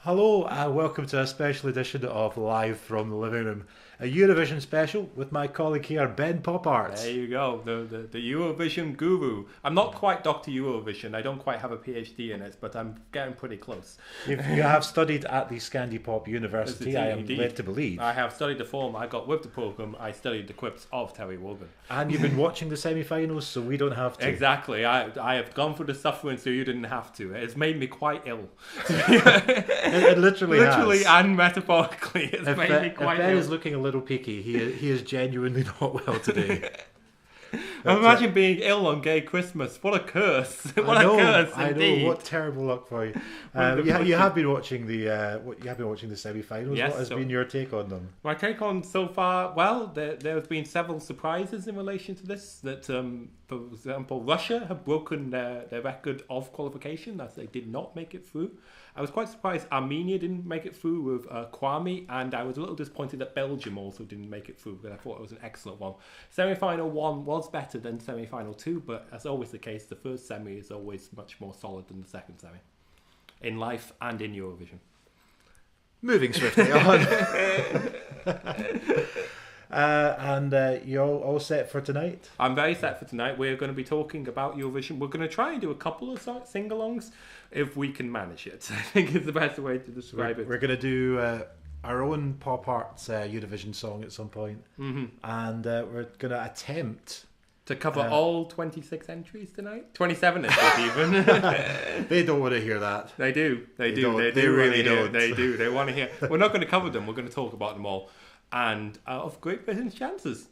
Hello and welcome to a special edition of Live from the Living Room, a Eurovision special with my colleague here, Ben PopArt. There you go, the Eurovision guru. I'm not quite Dr. Eurovision, I don't quite have a PhD in it, but I'm getting pretty close. You have studied at the Scandi Pop University, I am Indeed. led to believe. I have studied the form, I got with the programme, I studied the quips of Terry Wogan. And you've been watching the semi-finals, so we don't have to. Exactly, I have gone through the suffering so you didn't have to. It's made me quite ill. It literally Literally has. and metaphorically, it's made me quite if Ben ill. is looking a little peaky, he is genuinely not well today. Imagine being ill on gay Christmas. What a curse! What I know, a curse! I Indeed. know. What terrible luck for you. You have been watching the semi-finals. Yes, what has been your take on them? My take on so far, well, there have been several surprises in relation to this. That, for example, Russia have broken their record of qualification, as they did not make it through. I was quite surprised Armenia didn't make it through with Kwame, and I was a little disappointed that Belgium also didn't make it through, but I thought it was an excellent one. Semi-final 1 was better than semi-final 2, but as always the case, the first semi is always much more solid than the second semi. In life and in Eurovision. Moving swiftly on. You're all set for tonight? I'm very set for tonight. We're going to be talking about Eurovision. We're going to try and do a couple of sing-alongs if we can manage it. I think is the best way to describe it. We're going to do our own Pop Art Eurovision song at some point. Mm-hmm. And we're going to attempt to cover all 26 entries tonight. 27 entries even. They don't want to hear that. They do. They really don't. They do. They want to hear. We're not going to cover them. We're going to talk about them all. And of Great Britain's chances.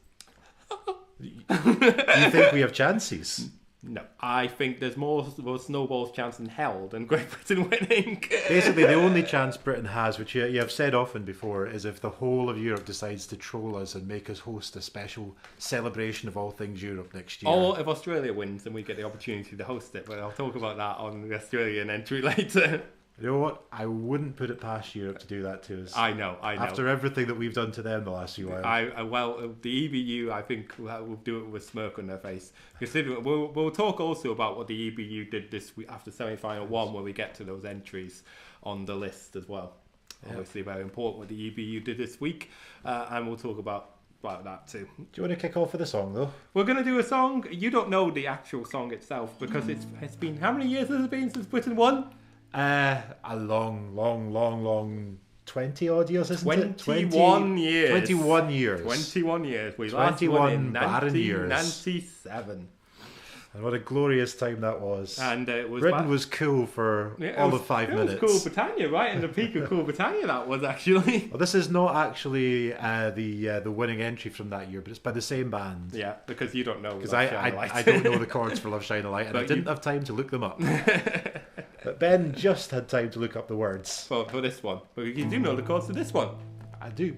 You think we have chances? No, I think there's more snowball's chance in hell than Great Britain winning. Basically, the only chance Britain has, which you have said often before, is if the whole of Europe decides to troll us and make us host a special celebration of all things Europe next year. Or if Australia wins and we get the opportunity to host it. But I'll talk about that on the Australian entry later. You know what? I wouldn't put it past Europe to do that to us. I know. After everything that we've done to them the last few while. Well, the EBU, I think, will do it with a smirk on their face. Considering we'll talk also about what the EBU did this week after semi-final 1, where we get to those entries on the list as well. Yep. Obviously, very important what the EBU did this week, and we'll talk about that too. Do you want to kick off with a song though? We're going to do a song. You don't know the actual song itself because it's been, how many years has it been since Britain won? A long 20 odd years, isn't 21 it? years. 21 years. 21 years. We 21 last won in barren years. 1997. And what a glorious time that was. And it was Britain was cool for all of 5 minutes. It was Cool Britannia, right? In the peak of Cool Britannia, that was actually. Well, this is not actually the winning entry from that year, but it's by the same band. Yeah, because you don't know. Because I don't know the chords for Love Shine a Light, and I didn't have time to look them up. But Ben just had time to look up the words. For this one. But you do know the chords for this one. I do.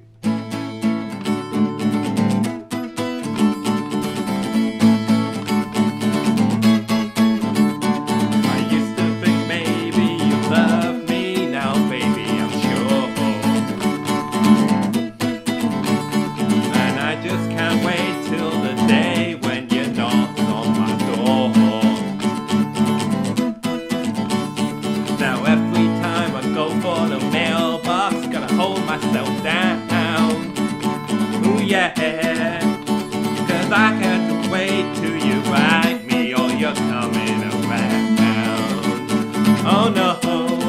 Cause I had to wait till you write me or you're coming around. Oh no,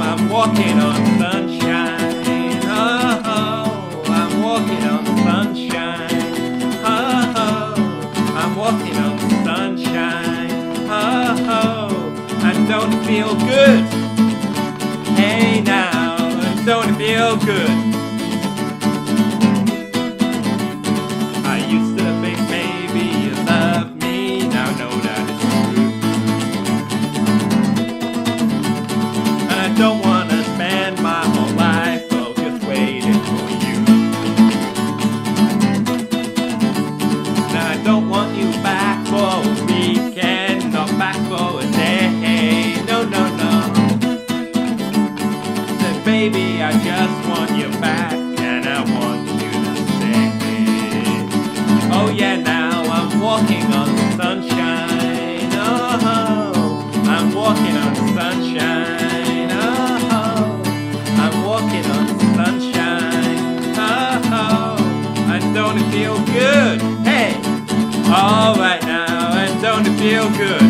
I'm walking on sunshine. Oh, I'm walking on sunshine. Oh, I'm walking on sunshine. Oh, and don't it feel good? Hey now, don't it feel good? Don't wanna spend my whole life just waiting for you. Now I don't want you back for a weekend, not back for a day. No, no, no. Said, baby, I just want you back, and I want you to stay. Oh yeah, now I'm walking on sunshine. Oh, I'm walking on sunshine. it feel good? Hey, all right now, and don't it feel good?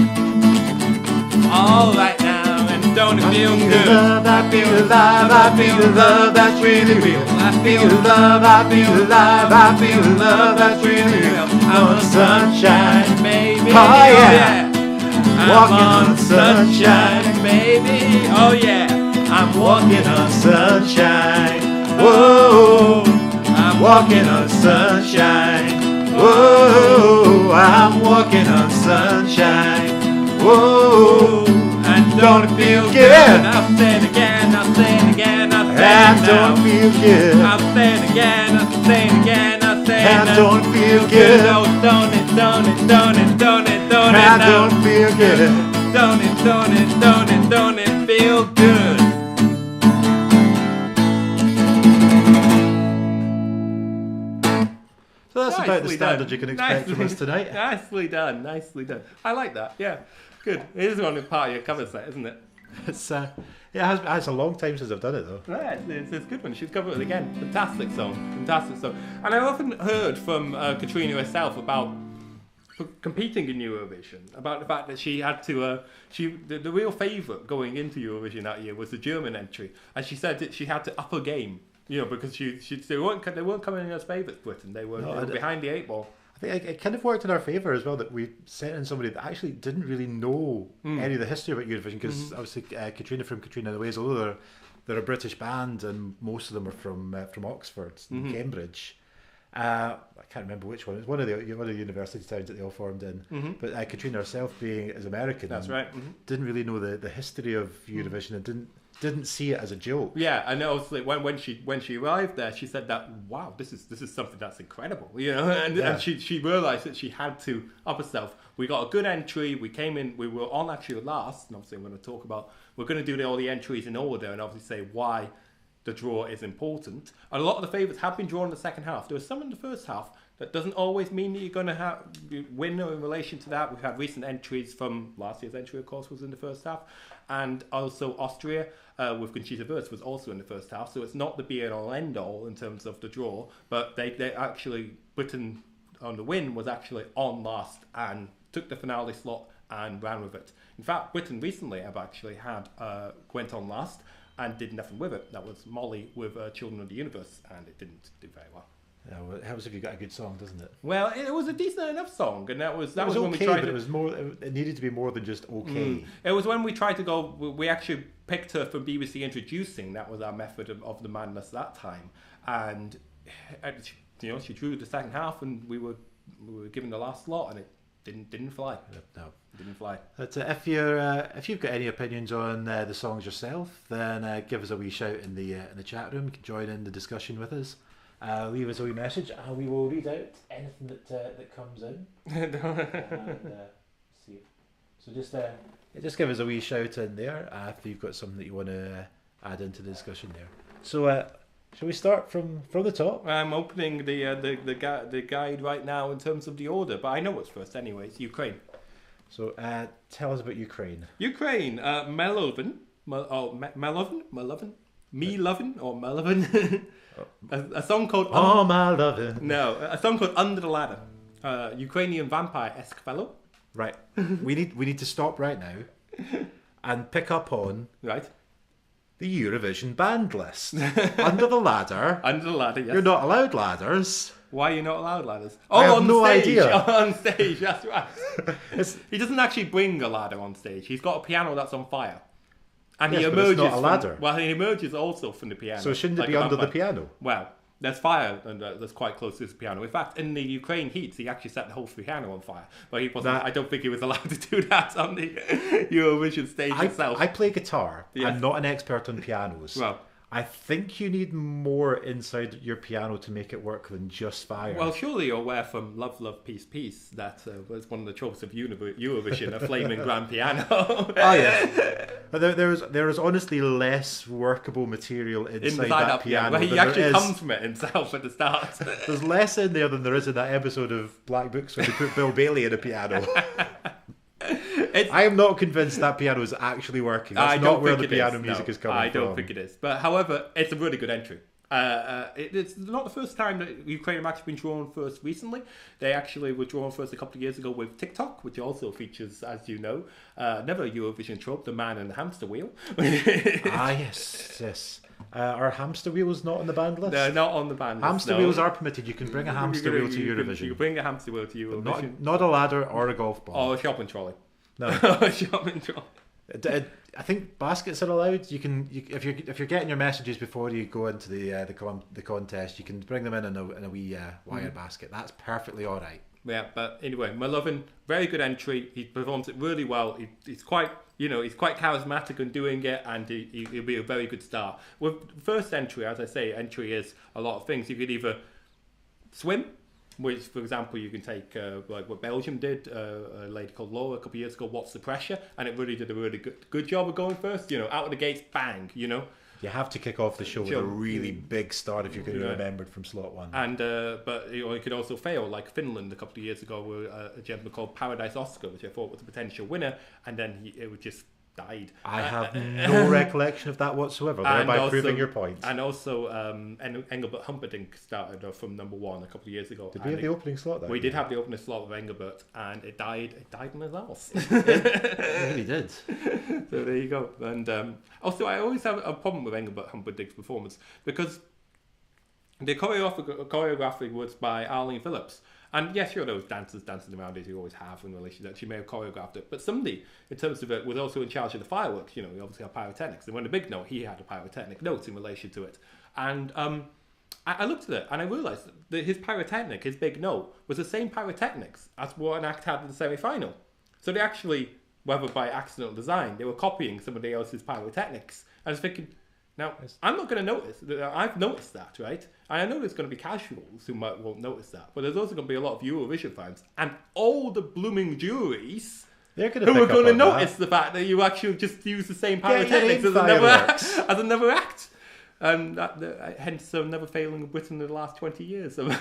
All right now, and don't it feel good? I feel alive, I feel love that's really real. I feel love, I feel alive, I feel love that's really real. I want sunshine, baby. Oh yeah. I'm Walking on on sunshine, baby. Oh yeah, I'm walking on sunshine. Whoa, I'm walking on sunshine. Whoa, I'm walking on sunshine. Whoa, and don't it feel good? I'll say it again, I'll say it again, I'll say And it don't now. feel good. I'll say it again, I'll say it again, I'll say it And now. don't feel good. Oh, don't it, don't it, don't it, don't it, don't it And now. don't feel good. Don't it, don't it, don't it, don't it feel good? So that's about the Nicely standard done. you can expect from us tonight. Nicely done, nicely done. I like that, yeah. Good. It is one part of your cover set, isn't it? It's it's a long time since I've done it though. Yeah, it's a good one. She's covered it again. Fantastic song. Fantastic song. And I've often heard from Katrina herself about competing in Eurovision, about the fact that she had to, the real favourite going into Eurovision that year was the German entry. And she said that she had to up her game, you know, because they weren't coming in as favourites, Britain. They were behind the 8 ball. I think it kind of worked in our favour as well that we sent in somebody that actually didn't really know any of the history about Eurovision, because obviously Katrina from Katrina and the Waves, although they're a British band and most of them are from Oxford and Cambridge. I can't remember which one. It was one of the university towns that they all formed in. But Katrina herself, being as American, That's right. didn't really know the history of Eurovision and didn't see it as a joke. Yeah, and obviously when she arrived there, she said that, wow, this is something that's incredible, you know, and she realised that she had to up herself. We got a good entry. We came in. We were on actually last, and obviously we're going to do all the entries in order, and obviously say why the draw is important. And a lot of the favourites have been drawn in the second half. There was some in the first half. That doesn't always mean that you're going to win in relation to that. We've had recent entries from last year's entry, of course, was in the first half. And also Austria with Conchita Wurst was also in the first half. So it's not the be-all and end-all in terms of the draw. But they actually, Britain on the win was actually on last and took the finale slot and ran with it. In fact, Britain recently have actually had went on last and did nothing with it. That was Molly with Children of the Universe, and it didn't do very well. Yeah, well, it helps if you got a good song, doesn't it? Well, it was a decent enough song, and that was okay, when we tried. But it was more. It needed to be more than just okay. It was when we tried to go. We actually picked her from BBC Introducing. That was our method of the madness that time, and she drew the second half, and we were given the last slot, and it didn't fly. No. Didn't fly. But if you've got any opinions on the songs yourself, then give us a wee shout in the chat room. You can join in the discussion with us. Leave us a wee message, and we will read out anything that comes in. See. So just give us a wee shout in there if you've got something that you want to add into the discussion there. So shall we start from the top? I'm opening the guide right now in terms of the order, but I know what's first anyways. Ukraine. So tell us about Ukraine. Ukraine, Melovin, Me Lovin' or Melovin. a song called Oh My Lovin'. No, a song called Under the Ladder. Ukrainian vampire-esque fellow. Right. we need to stop right now and pick up on right the Eurovision band list. Under the ladder. Under the ladder, yes. You're not allowed ladders. Why are you not allowed ladders? I have on no stage. idea. On stage, that's right. He doesn't actually bring a ladder on stage. He's got a piano that's on fire. And Yes, he but emerges it's not a ladder. he emerges also from the piano. So shouldn't it like be a under the vampire. piano? Well, there's fire and that's quite close to his piano. In fact, in the Ukraine heats, he actually set the whole piano on fire. But he wasn't. I don't think he was allowed to do that on the Eurovision stage itself. I play guitar. Yes. I'm not an expert on pianos. Well, I think you need more inside your piano to make it work than just fire. well, surely you're aware from Love, Love, Peace, Peace that was one of the tropes of Eurovision, a flaming grand piano. Oh yeah, but there is honestly less workable material inside that piano. Well, he than actually there is. comes from it himself at the start. There's less in there than there is in that episode of Black Books when they put Bill Bailey in a piano. I am not convinced that piano is actually working. That's not where the piano music is coming from. I don't think it is. But however, it's a really good entry. It's not the first time that Ukraine have actually been drawn first recently. They actually were drawn first a couple of years ago with TikTok, which also features, as you know, another Eurovision trope, the man and the hamster wheel. Yes. Are hamster wheels not on the banned list? They're not on the banned list. Hamster wheels are permitted. You can bring a hamster wheel to Eurovision. You can bring a hamster wheel to Eurovision. Not a ladder or a golf ball. Or a shopping trolley. No. A shopping trolley. I think baskets are allowed. If you're getting your messages before you go into the contest, you can bring them in a wee wire basket. That's perfectly all right. Yeah, but anyway, Mullivan, very good entry. He performs it really well. He's quite charismatic in doing it, and he'll be a very good start. With first entry, as I say, entry is a lot of things. You could either swim, which, for example, you can take like what Belgium did, a lady called Laura a couple of years ago, What's the Pressure? And it really did a really good job of going first. Out of the gates, bang, You have to kick off the show with a really big start if you're going to be remembered from slot one. And but you could also fail, like Finland a couple of years ago, with a gentleman called Paradise Oscar, which I thought was a potential winner, and then it just died. I have no recollection of that whatsoever, thereby proving your point. And also Engelbert Humperdinck started from number one a couple of years ago. Did we have the opening slot then? We did have the opening slot with Engelbert, and it died in his arse. It really did. So there you go. And also, I always have a problem with Engelbert Humperdinck's performance, because the choreography was by Arlene Phillips. And yes, sure, there was dancers dancing around it, you always have in relation to that. She may have choreographed it. But somebody, in terms of it, was also in charge of the fireworks. We obviously have pyrotechnics. And when the big note, he had a pyrotechnic notes in relation to it. And I looked at it and I realised that his pyrotechnic, his big note, was the same pyrotechnics as what an act had in the semi-final. So they actually, whether by accidental design, they were copying somebody else's pyrotechnics. I was thinking, now, I'm not going to notice. I've noticed that, right? And I know there's going to be casuals who won't notice that. But there's also going to be a lot of Eurovision fans. And all the blooming juries who are going to notice the fact that you actually just use the same pyrotechnics as another act. And hence never failing in Britain in the last 20 years. You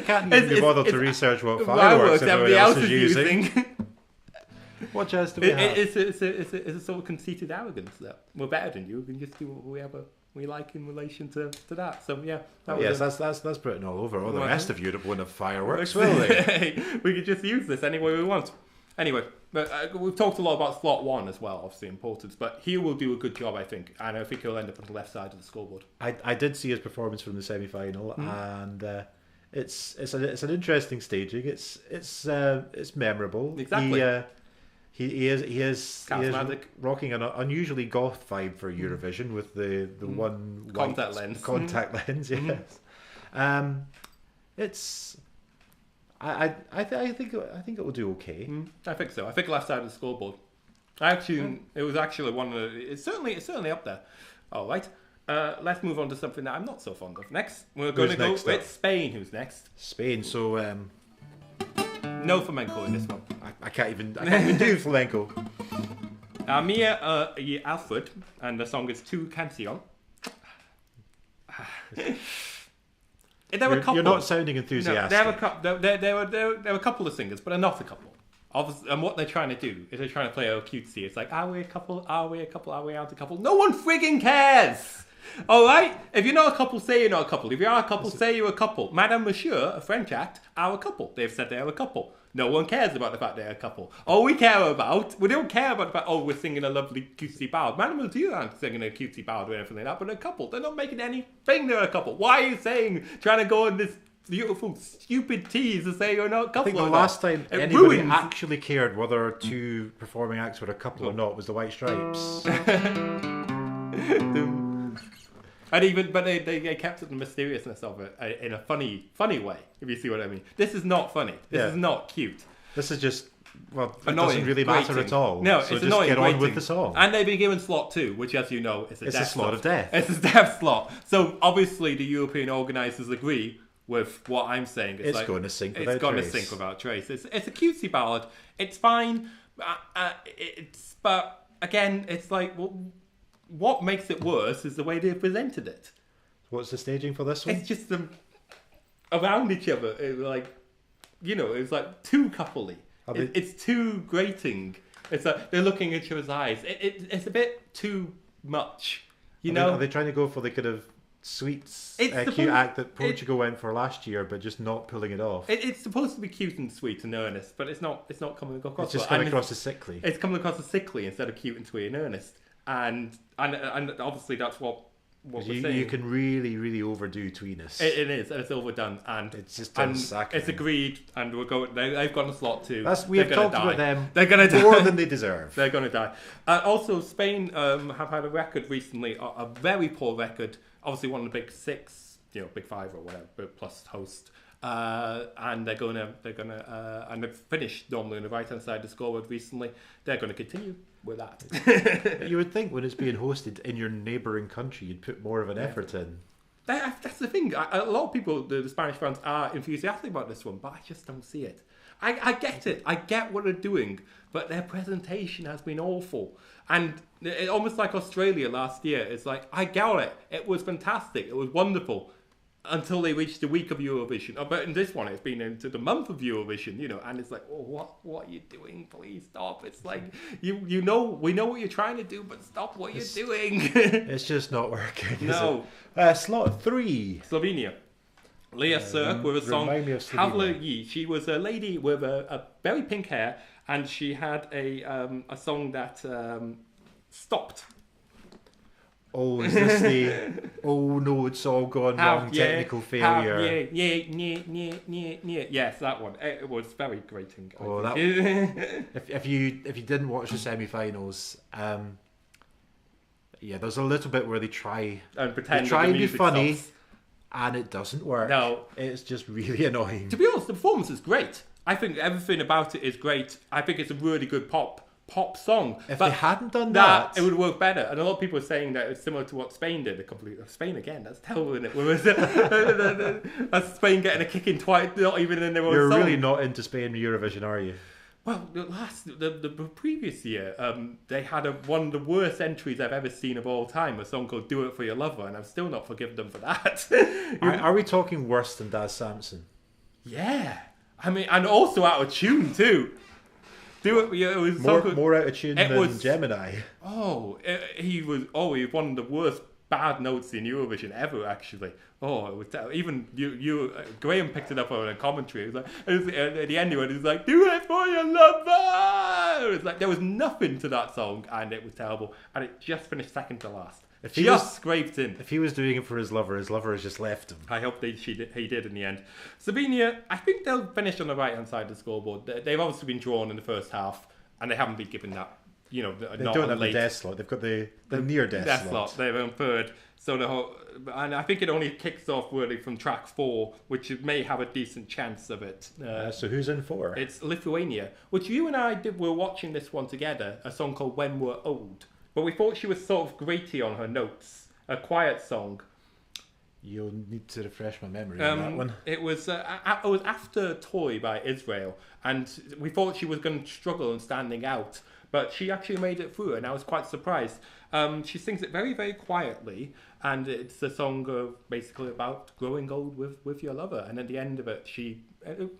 can't even be bothered to research what fireworks everybody else is using. What jazz do we have? It's a sort of conceited arrogance that we're better than you. We can just do what we like in relation to that. So yeah. That's Britain all over. All the rest of Europe won't have fireworks, will they? We could just use this any way we want. Anyway, but we've talked a lot about slot one as well, obviously importance. But he will do a good job, I think, and I think he'll end up on the left side of the scoreboard. I did see his performance from the semi-final, and it's an interesting staging. It's memorable. Exactly. He is rocking an unusually goth vibe for Eurovision with the one contact lens. Contact lens, yes. It's. I think it will do okay. I think so. I think left side of the scoreboard. It was actually one of the. It's certainly up there. All right. Let's move on to something that I'm not so fond of. Next, we're going to go with Spain. Who's next? Spain. So. No flamenco in this one. I can't even do flamenco. Mia y Alfred, and the song is Tu Canción. You're not sounding enthusiastic. No, there were a couple of singers, but not a couple. And what they're trying to do is they're trying to play a cutesy. It's like, are we a couple? Are we a couple? Are we out a couple? No one frigging cares! Alright? If you're not a couple, say you're not a couple. If you are a couple, say you're a couple. Madame Monsieur, a French act, are a couple. They've said they're a couple. No one cares about the fact they're a couple. All we don't care about the fact, we're singing a lovely cutesy ballad. Madame Monsieur aren't singing a cutesy ballad or anything like that, but a couple. They're not making anything they're a couple. Why are you trying to go on this beautiful, stupid tease to say you're not a couple? I think the last time anybody actually cared whether two performing acts were a couple or not was the White Stripes. But they kept it the mysteriousness of it in a funny way, if you see what I mean. This is not funny. This is not cute. This is just, it annoying, doesn't really matter at all. No, so it's just annoying, get on with the song. And they've been given slot 2, which, as you know, is a slot of death. It's a death slot. So obviously the European organisers agree with what I'm saying. It's going to sink without trace. It's going to sink without trace. It's a cutesy ballad. It's fine. But again, it's like, well, what makes it worse is the way they've presented it. What's the staging for this one? It's just them around each other. It's like too coupley. It's too grating. It's like they're looking at each other's eyes. It's a bit too much. Are they trying to go for the kind of sweet, It's cute act that Portugal went for last year, but just not pulling it off. It's supposed to be cute and sweet and earnest, but it's not. It's not coming across. It's just coming across as sickly. It's coming across as sickly instead of cute and sweet and earnest. And obviously that's what we're saying. You can really, really overdo tweeness. It is, and it's overdone, and it's just it's agreed, and we're going. They've got a slot too. We have talked about them. They're going to more die. than they deserve. They're going to die. Also, Spain have had a record recently, a very poor record. Obviously, one of the big six, big five or whatever, plus host. And they're gonna and they've finished normally on the right hand side of the scoreboard recently. They're going to continue with that. You would think when it's being hosted in your neighbouring country, you'd put more of an effort in. That's the thing. A lot of people, the Spanish fans, are enthusiastic about this one, but I just don't see it. I get it. I get what they're doing, but their presentation has been awful. And almost like Australia last year, it's like, I got it. It was fantastic. It was wonderful. Until they reached the week of Eurovision. But in this one, it's been into the month of Eurovision, and it's like, oh, what are you doing? Please stop. It's like, we know what you're trying to do, but stop what you're doing. It's just not working. No. Slot 3. Slovenia. Leah Sirk with a song, Havla Yi. She was a lady with a very pink hair, and she had a song that stopped. Oh, is this the oh no, it's all gone wrong, technical failure? Yes, that one. It was very grating. Oh, that if you didn't watch the semi-finals, there's a little bit where they try and pretend and be funny, and it doesn't work. No, it's just really annoying. To be honest, the performance is great. I think everything about it is great. I think it's a really good pop song. If they hadn't done that, it would work better. And a lot of people are saying that it's similar to what Spain did a couple of Spain again. That's terrible, isn't it? That's Spain getting a kick in twice, not even in their own You're song. really not into Spain Eurovision, are you? Well, the previous year, they had one of the worst entries I've ever seen of all time. A song called "Do It for Your Lover," and I've still not forgiven them for that. Are we talking worse than Daz Sampson? Yeah, I mean, and also out of tune too. It was more out of tune than Gemini. He was one of the worst bad notes in Eurovision ever. Actually, it was even Graham picked it up on a commentary. It was like at the end of it, was like, "Do it for your lover." It was like there was nothing to that song, and it was terrible. And it just finished second to last. Scraped in. If he was doing it for his lover has just left him. I hope he did in the end. Slovenia, I think they'll finish on the right-hand side of the scoreboard. They've obviously been drawn in the first half, and they haven't been given that, they don't have the death slot. They've got the near death slot. They're on third. And I think it only kicks off really from track 4, which may have a decent chance of it. So who's in 4? It's Lithuania, which you and I were watching this one together, a song called When We're Old. But we thought she was sort of graty on her notes. A quiet song. You'll need to refresh my memory on that one. It was after Toy by Israel, and we thought she was going to struggle and standing out, but she actually made it through, and I was quite surprised. She sings it very, very quietly, and it's a song basically about growing old with your lover, and at the end of it, she...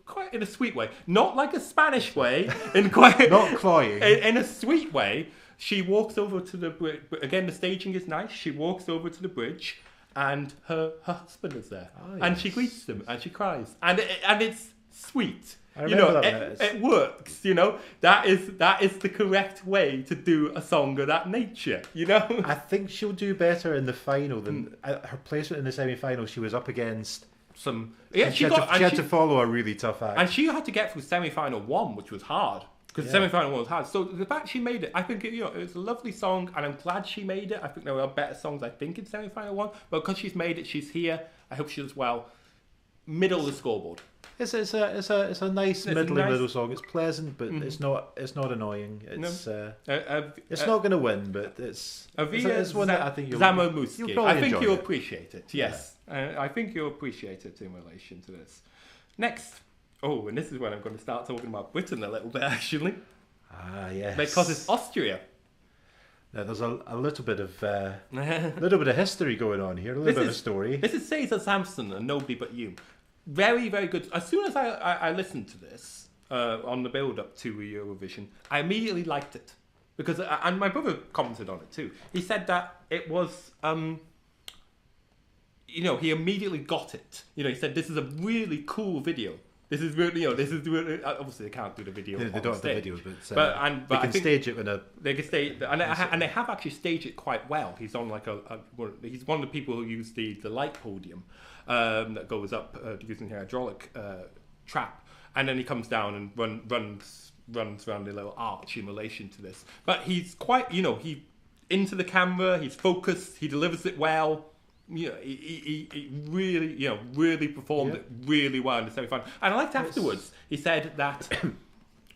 quite in a sweet way, not like a Spanish way, not cloying, in a sweet way. She walks over to the bridge. Again, the staging is nice. She walks over to the bridge, and her husband is there, and she greets him, and she cries, and it's sweet. It works. That is the correct way to do a song of that nature. I think she'll do better in the final than her placement in the semi-final. She was up against some. She had to follow a really tough act, and she had to get through semi-final 1, which was hard. Because the semi-final one was hard. So the fact she made it, I think it was a lovely song, and I'm glad she made it. I think there were better songs, in semi-final 1. But because she's made it, she's here. I hope she does well. Middle of the scoreboard. It's a nice middle song. It's pleasant, but it's not annoying. It's not going to win, but it's one that I think you'll I think you'll appreciate it. Yes, I think you'll appreciate it in relation to this. Next. Oh, and this is when I'm going to start talking about Britain a little bit, actually. Yes. Because it's Austria. Now, there's a little bit of history going on here, a little bit of a story. This is Cesar Sampson and Nobody But You. Very, very good. As soon as I listened to this on the build-up to Eurovision, I immediately liked it. And my brother commented on it too. He said that it was... he immediately got it. He said, "This is a really cool video. This is really, this is really." Obviously, they can't do the video. They on don't stage, have the videos, but they they can stage it with a. They can stage, and they have actually staged it quite well. He's on like he's one of the people who use the light podium that goes up using a hydraulic trap, and then he comes down and runs around the little arch in relation to this. But he's quite, he into the camera. He's focused. He delivers it well. He really, really performed it really well in the semi-final. And I liked afterwards, he said that,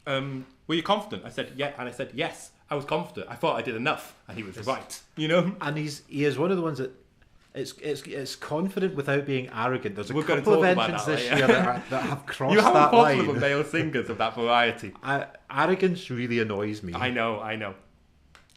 were you confident? I said, yeah. And I said, yes, I was confident. I thought I did enough. And he was right, And he is one of the ones that it's confident without being arrogant. There's We're couple of entrants this year that have crossed that line. You have a problem with male singers of that variety. Arrogance really annoys me. I know.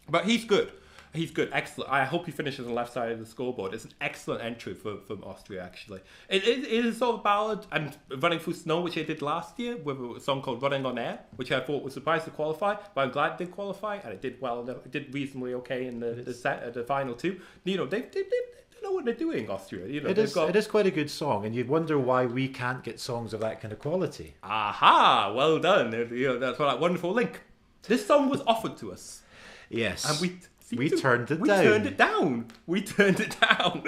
But he's good. He's good, excellent. I hope he finishes on the left side of the scoreboard. It's an excellent entry from Austria, actually. It is sort of a ballad, and Running Through Snow, which I did last year, with a song called Running on Air, which I thought was surprised to qualify, but I'm glad it did qualify, and it did well. It did reasonably okay in the final two. They know what they're doing, Austria. It is quite a good song, and you'd wonder why we can't get songs of that kind of quality. Aha! Well done. That's what that wonderful link. This song was offered to us. Yes. And we turned it down. We turned it down.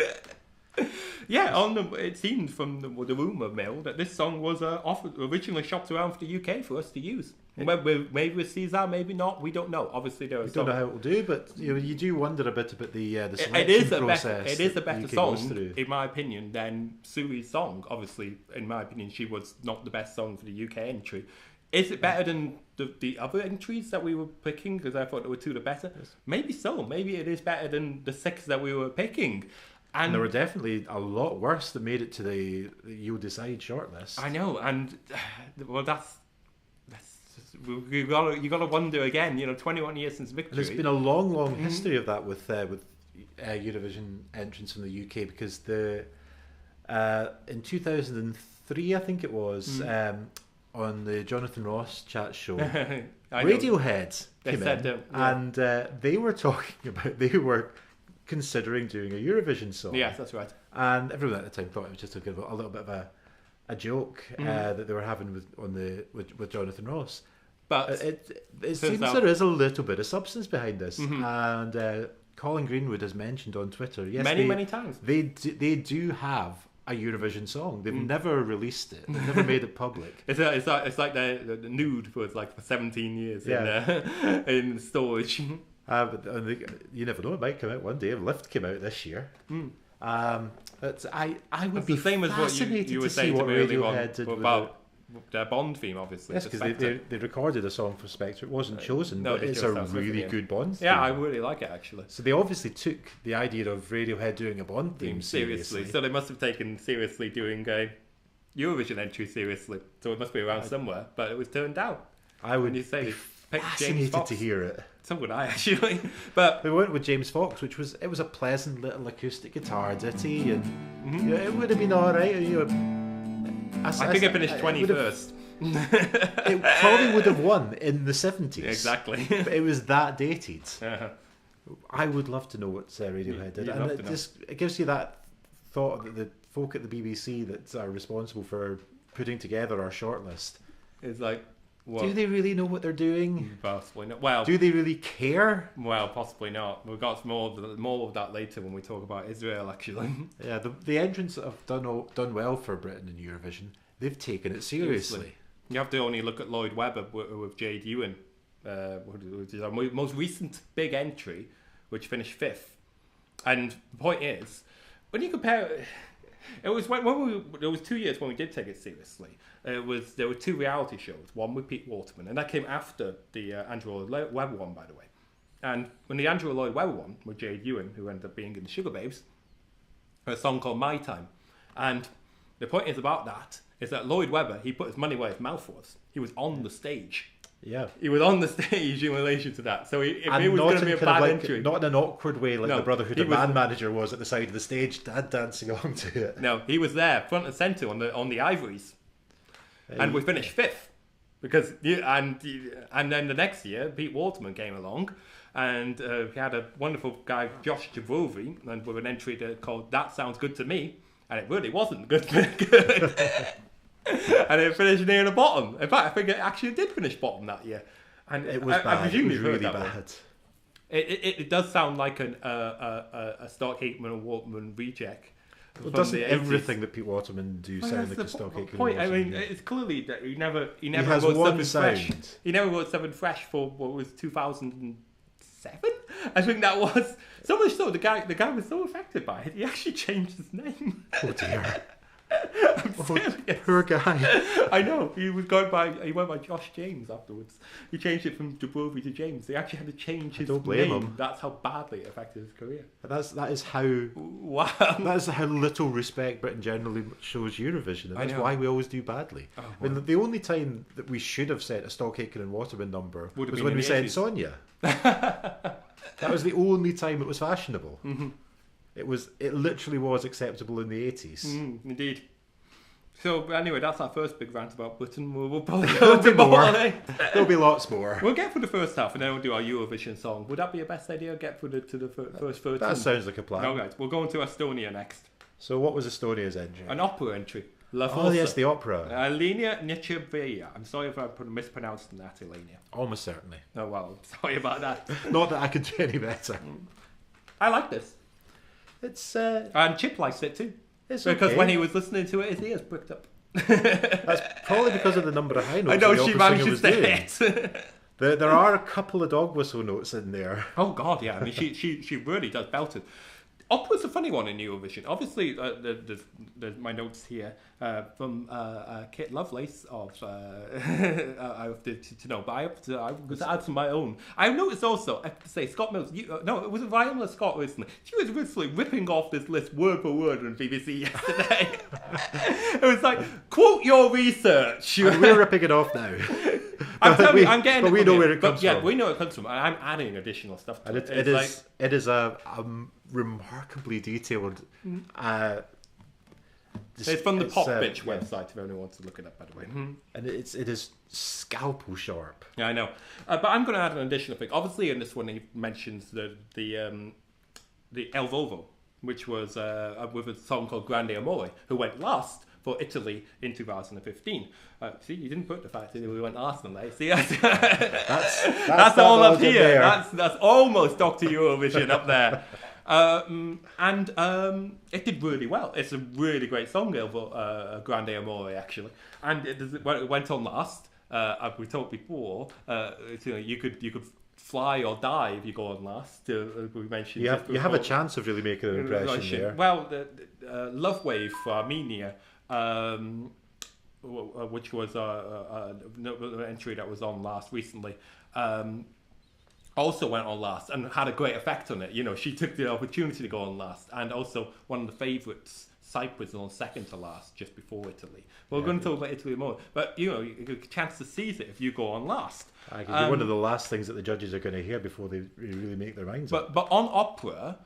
Yeah, it seemed from the rumour mill that this song was originally shopped around for the UK for us to use. Maybe with Caesar, maybe not. We don't know. Obviously, we don't know how it will do, but you do wonder a bit about the selection process. It is a better song, in my opinion, than Sui's song. Obviously, in my opinion, she was not the best song for the UK entry. Is it better than the other entries that we were picking? Because I thought there were two the better. Yes. Maybe so. Maybe it is better than the 6 that we were picking. And there were definitely a lot worse that made it to the You Decide shortlist. I know, and that's you got to wonder again. 21 years since victory. And there's been a long history of that with Eurovision entrants from the UK, because in 2003, I think it was. On the Jonathan Ross chat show, Radiohead came in, and they were talking about they were considering doing a Eurovision song. Yes, that's right. And everyone at the time thought it was just a little bit of a joke that they were having with Jonathan Ross. But it seems there is a little bit of substance behind this, and Colin Greenwood has mentioned on Twitter, yes, many times they do have a Eurovision song. They've never released it. They've never made it public. It's like the nude was like for 17 years in storage. But you never know. It might come out one day. Lift came out this year. I would be the same as what you were saying to me earlier on about their Bond theme, obviously. Yes, because they recorded a song for Spectre. It wasn't chosen, but it's a really good Bond theme. Yeah, I really like it, actually. So they obviously took the idea of Radiohead doing a Bond theme seriously. So they must have taken seriously doing a Eurovision entry seriously. So it must be around somewhere, but it was turned down. I would be fascinated to hear it. So would I, actually. But we went with James Fox, which was a pleasant little acoustic guitar ditty, and it would have been all right. I think I finished 21st. It probably would have won in the 70s. Exactly. But it was that dated. Uh-huh. I would love to know what Radiohead did. And it gives you that thought that the folk at the BBC that are responsible for putting together our shortlist, it's like, what? Do they really know what they're doing? Possibly not. Well, do they really care? Well, possibly not. We've got more of that later when we talk about Israel, actually. Yeah, the entrants that have done well for Britain in Eurovision, they've taken it seriously. You have to only look at Lloyd Webber with Jade Ewan, which is our most recent big entry, which finished 5th. And the point is, when you compare it was there was 2 years when we did take it seriously. There were 2 reality shows, one with Pete Waterman, and that came after the Andrew Lloyd Webber one, by the way. And when the Andrew Lloyd Webber one with Jade Ewan, who ended up being in the Sugar Babes, a song called My Time. And the point is about that is that Lloyd Webber, he put his money where his mouth was. He was on the stage. Yeah, he was on the stage in relation to that. So if it was going to be a bad entry, not in an awkward way like the Brotherhood of Man manager was at the side of the stage, dancing along to it. No, he was there, front and centre on the ivories, and we finished 5th. because and then the next year Pete Waterman came along, and we had a wonderful guy Josh Javovi, and with an entry called "That Sounds Good to Me," and it really wasn't good. And it finished near the bottom. In fact, I think it actually did finish bottom that year. And it was bad. I presume it was you've heard really that bad. one. It does sound like a Stock Aitken and Waterman reject. Well, doesn't everything that Pete Waterman do sound like a Stock Aitken? Point. I mean, it's clearly that he never has wrote one something sound. fresh. He never wrote something fresh for what was 2007. I think that was so much so the guy was so affected by it. He actually changed his name. Oh dear. Oh, poor guy. I know. He went by Josh James afterwards. He changed it from Dubrovy to James. They actually had to change his name. Him. That's how badly it affected his career. That is how little respect Britain generally shows Eurovision, and that's why we always do badly. Oh, wow. I mean, the only time that we should have set a Stock Aitken and Waterman number was when we sent Sonia. That was the only time it was fashionable. Mm-hmm. It literally was acceptable in the 80s. Indeed. So anyway, that's our first big rant about Britain. We'll probably go into more. There'll be lots more. We'll get through the first half and then we'll do our Eurovision song. Would that be a best idea? Get through to the first 13? That sounds like a plan. All right, we'll go into Estonia next. So what was Estonia's entry? An opera entry. Oh yes, the opera. Alenia Nichevaya. I'm sorry if I mispronounced that, Alenia. Almost certainly. Oh well, sorry about that. Not that I could do any better. I like this. It's and Chip likes it too. It's because okay. when he was listening to it, his ears pricked up. That's probably because of the number of high notes. I know the she opera manages to hit. There are a couple of dog whistle notes in there. Oh God, yeah. I mean, she really does belt it. Opera's a funny one in Eurovision. Obviously, there's my notes here from Kit Lovelace of I have to know, but I have to add to my own. I noticed also, I have to say, Scott Mills. It was Viola Scott recently. She was literally ripping off this list word for word on BBC yesterday. It was like, quote your research. And we're ripping it off now. I'm telling you, I'm getting but it. We from know you. where it comes from. Yeah, we know it comes from, and I'm adding additional stuff to it. It is a remarkably detailed. It's from the Pop Bitch website. If anyone wants to look it up, by the way. Mm-hmm. And it is scalpel sharp. Yeah, I know. But I'm going to add an additional thing. Obviously, in this one, he mentions the El Volvo, which was with a song called Grande Amore, who went last for Italy in 2015. See, you didn't put the fact that we went last on there. See, that's all up here. That's almost Dr. Eurovision up there. It did really well. It's a really great song, Grande Amore, actually. And it went on last. As we talked before, you could fly or die if you go on last. We mentioned you have a chance of really making an impression there. Well, Love Wave for Armenia, which was an entry that was on last recently, also went on last and had a great effect on it. You know, she took the opportunity to go on last, and also one of the favourites, Cyprus, was on second to last just before Italy. We're going to talk about Italy more, but you get a chance to seize it if you go on last. I can be one of the last things that the judges are going to hear before they really make their minds up. But on opera,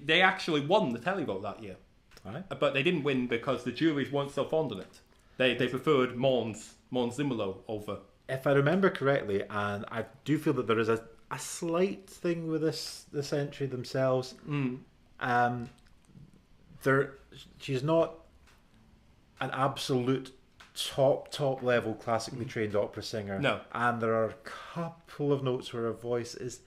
they actually won the televote that year. Right. But they didn't win because the juries weren't so fond of it. They preferred Mons Zimmerlo over. If I remember correctly, and I do feel that there is a slight thing with this entry themselves. She's not an absolute top level classically trained opera singer. No. And there are a couple of notes where her voice is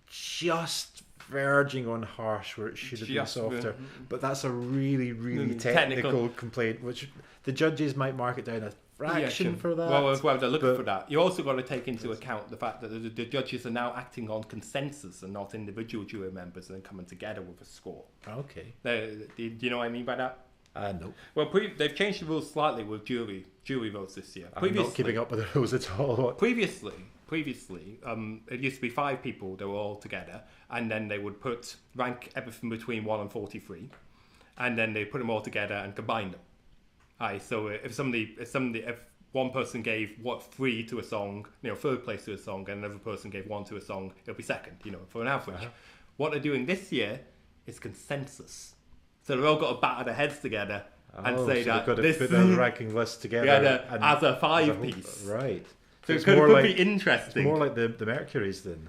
just verging on harsh where it should have been softer. But that's a really technical complaint, which the judges might mark it down a fraction for that. Well, they're looking for that. You also got to take into account the fact that the judges are now acting on consensus and not individual jury members and coming together with a score. Okay. Do you know what I mean by that? No. Well, they've changed the rules slightly with jury votes this year. I'm not keeping up with the rules at all. Previously, it used to be 5 people that were all together, and then they would rank everything between 1 and 43, and then they put them all together and combine them. So if one person gave 3 to a song, third place to a song, and another person gave 1 to a song, it'll be second, for an average. Uh-huh. What they're doing this year is consensus. So they've all got to batter their heads together and Oh, say so that they've got to this put the ranking list together as a as 5-piece. Right. So it's it could more like be interesting. It's more like the Mercury's then.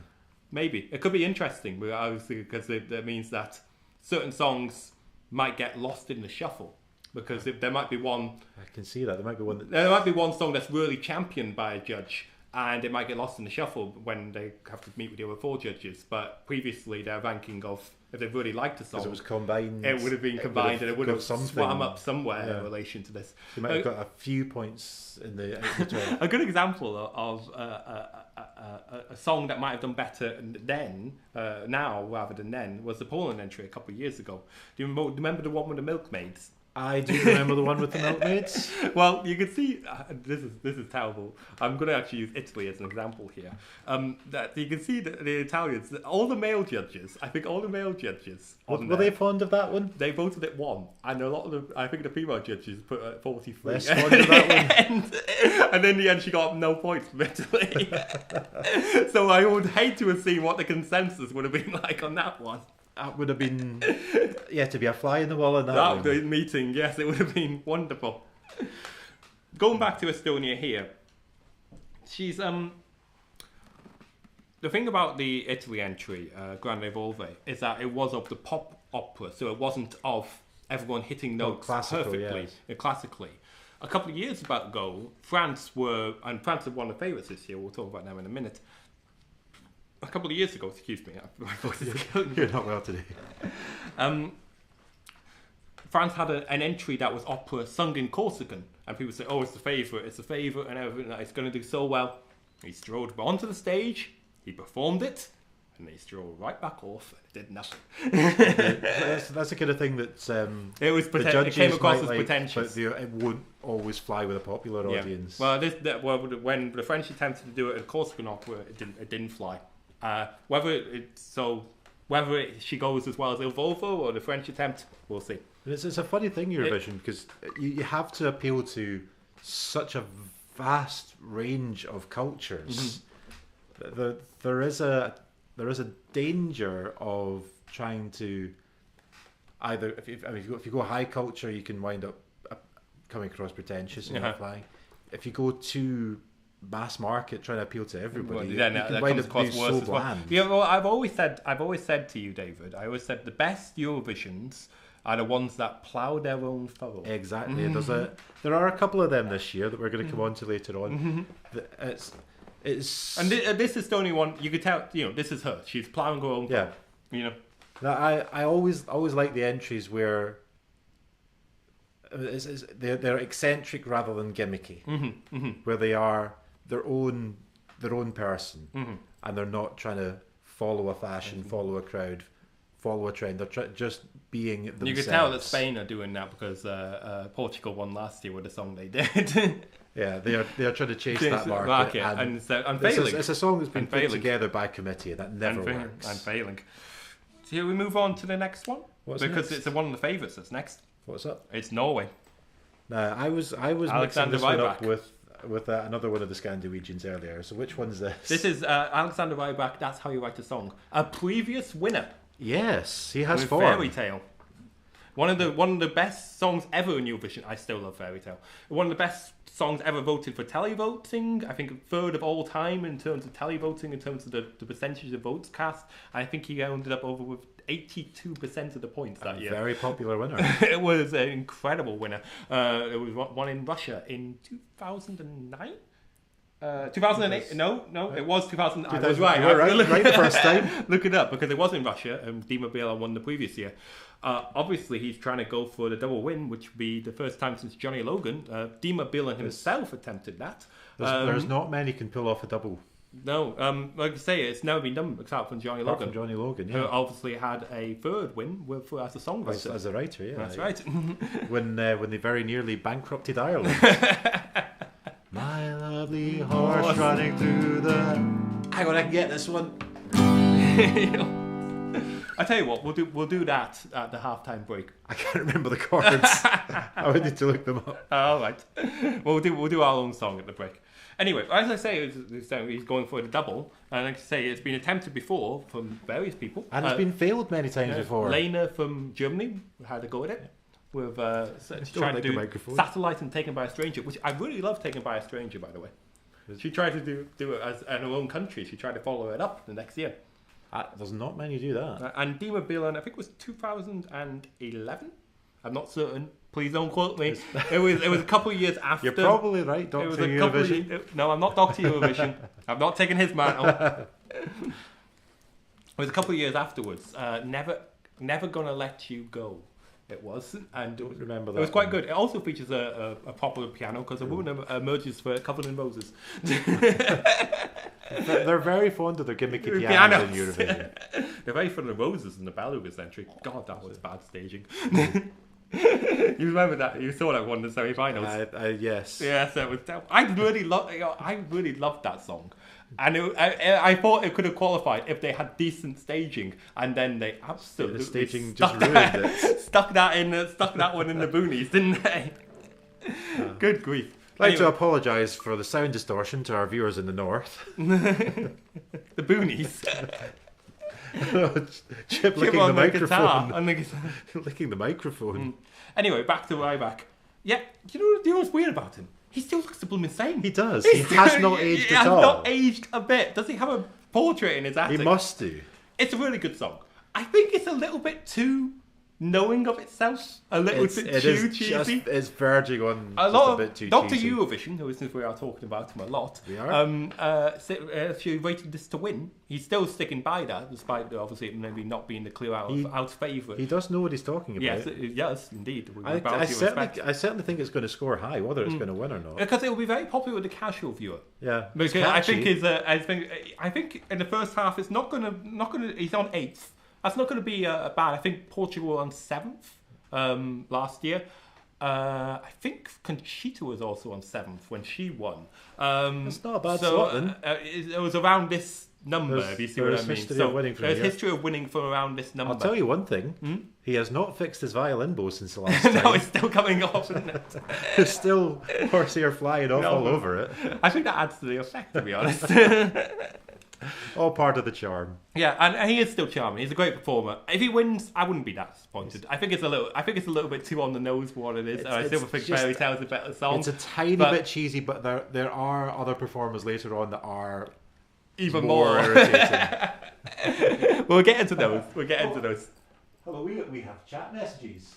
Maybe it could be interesting, but obviously because that means that certain songs might get lost in the shuffle because there might be one. I can see that there might be one. There might be one song that's really championed by a judge, and it might get lost in the shuffle when they have to meet with the other 4 judges. But previously, their ranking of if they really liked a song, it was combined. It would have been combined, and it would have swam up somewhere yeah. in relation to this. You might have got a few points in the. A good example of a song that might have done better then, now rather than then, was the Poland entry a couple of years ago. Do you remember the one with the Milkmaids? I do remember the one with the Milkmaids. Well, you can see this is terrible. I'm going to actually use Italy as an example here. That you can see that the Italians, all the male judges, I think all the male judges, Were they fond of that one? They voted it 1, and a lot of the, I think the female judges put 43. Less fond of that one. And in the end, she got no points from Italy. So I would hate to have seen what the consensus would have been like on that one. That would have been, to be a fly in the wall in that That one. would be meeting, yes, it would have been wonderful. Going back to Estonia here, she's the thing about the Italy entry, Grande Volve, is that it was of the pop opera, so it wasn't of everyone hitting notes perfectly, classically. A couple of years ago, France had one of the favourites this year. We'll talk about them in a minute. A couple of years ago, excuse me, my voice is killing me. You're not well today. France had an entry that was opera sung in Corsican, and people say, "Oh, it's a favourite, and everything. It's going to do so well." He strode onto the stage, he performed it, and they strode right back off and did nothing. That's the kind of thing that it came across as pretentious, but it won't always fly with a popular audience. Well, when the French attempted to do it at Corsican opera, it didn't fly. Whether she goes as well as Il Volvo or the French attempt, we'll see. It's a funny thing, Eurovision, because you have to appeal to such a vast range of cultures. Mm-hmm. There is a danger of trying to either if you go high culture, you can wind up coming across pretentious and not flying. If you go too mass market, trying to appeal to everybody, you can wind up being so bland. Yeah, well, I've always said to you, David, the best Eurovisions are the ones that plough their own furrow. Exactly. Mm-hmm. There are a couple of them this year that we're going to come on to later on. Mm-hmm. And this is the only one you could tell. This is her. She's ploughing her own furrow. Now, I always like the entries where they're eccentric rather than gimmicky, mm-hmm, mm-hmm. where they are their own person, mm-hmm. and they're not trying to follow a fashion, mm-hmm. follow a crowd, follow a trend. They're just being themselves. You can tell that Spain are doing that because Portugal won last year with the song they did. Yeah, they are trying to chase that market and failing. It's a song that's been put together by committee, and that never works. And failing. So here we move on to the next one. Because it's one of the favourites that's next. What's up? It's Norway. Now, I was mixing this one up with another one of the Scandinavians earlier. So which one's this? This is Alexander Rybak. That's How You Write a Song. A previous winner. Yes, he has with 4. Fairy Tale. One of the best songs ever in Eurovision. I still love Fairy Tale. One of the best songs ever voted for televoting. I think 3rd of all time in terms of televoting, in terms of the percentage of votes cast. I think he ended up over with 82% of the points that year. Very popular winner. It was an incredible winner. It was one in Russia in 2009. 2008? No, it was 2000. I was right. Right the first time. Look it up because it was in Russia. Dima Biela won the previous year. Obviously, he's trying to go for the double win, which would be the first time since Johnny Logan. Dima Biela himself attempted that. There's not many can pull off a double. No, like I say, it's never been done except from Johnny Logan. From Johnny Logan, who obviously had a 3rd win as a songwriter. As a writer, yeah. That's right. when they very nearly bankrupted Ireland. My lovely horse running through the... Hang on, I can get this one. I tell you what, we'll do that at the halftime break. I can't remember the chords. I would need to look them up. All right, we'll do our own song at the break. Anyway, as I say, he's going for the double, and like I say, it's been attempted before from various people, and it's been failed many times before. Lena from Germany had a go at it. with Don't trying like to the do microphone. Satellite and Taken by a Stranger, which I really love. Taken by a Stranger, by the way. She tried to do it as in her own country. She tried to follow it up the next year. There's not many who do that. And Dima Bilan, I think it was 2011. I'm not certain. Please don't quote me. It was a couple of years after. You're probably right, It was Dr. a couple Eurovision. no, I'm not Dr. Eurovision. I'm not taking his mantle. It was a couple of years afterwards. Never Gonna Let You Go. It was, and Don't remember that. it was quite good. It also features a popular piano because a woman emerges for Covered in Roses. They're very fond of their gimmicky pianos in Eurovision. They're very fond of Roses in the Belarus entry. God, that was bad staging. You remember that? You saw that one in the semi-finals. Yes. Yes, it was. I really loved that song, and I thought it could have qualified if they had decent staging, and then they absolutely The staging just ruined it. Stuck that one in the boonies, didn't they? Good grief. I'd like to apologise for the sound distortion to our viewers in the north. The boonies. Chip licking on the guitar, microphone. on the guitar. Licking the microphone. Anyway, back to Ryback. Yeah, you know what's weird about him? He still looks the blooming same. He does. He has not aged He at has all. not aged a bit. Does he have a portrait in his attic? He must do. It's a really good song. I think it's a little bit too knowing of itself. A little bit It too is cheesy. it's verging on A just lot a of bit too Dr. cheesy. Eurovision, who since we are talking about him a lot, We are. she rated this to win. He's still sticking by that, despite obviously it maybe not being the clear out favourite. He does know what he's talking about. Yes, indeed. I certainly think it's going to score high, whether it's going to win or not. Because it will be very popular with the casual viewer. Yeah, Because it's I think catchy. I think in the first half it's not gonna he's on 8th. That's not gonna be bad. I think Portugal were on 7th last year. I think Conchita was also on 7th when she won. It's not a bad slot then. It was around this number, if you see what I mean. History of winning from there's here. history of winning from around this number. I'll tell you one thing. He has not fixed his violin bow since the last time. No, it's still coming off, isn't it? There's still horsehair flying off all over it. I think that adds to the effect, to be honest. All part of the charm. Yeah, and he is still charming. He's a great performer. If he wins, I wouldn't be that disappointed. I think it's a little bit too on the nose for what it is. I still think Fairy Tale's a better song. It's a tiny bit cheesy, but there are other performers later on that are even more more irritating. We'll get into those. Hello, we have chat messages.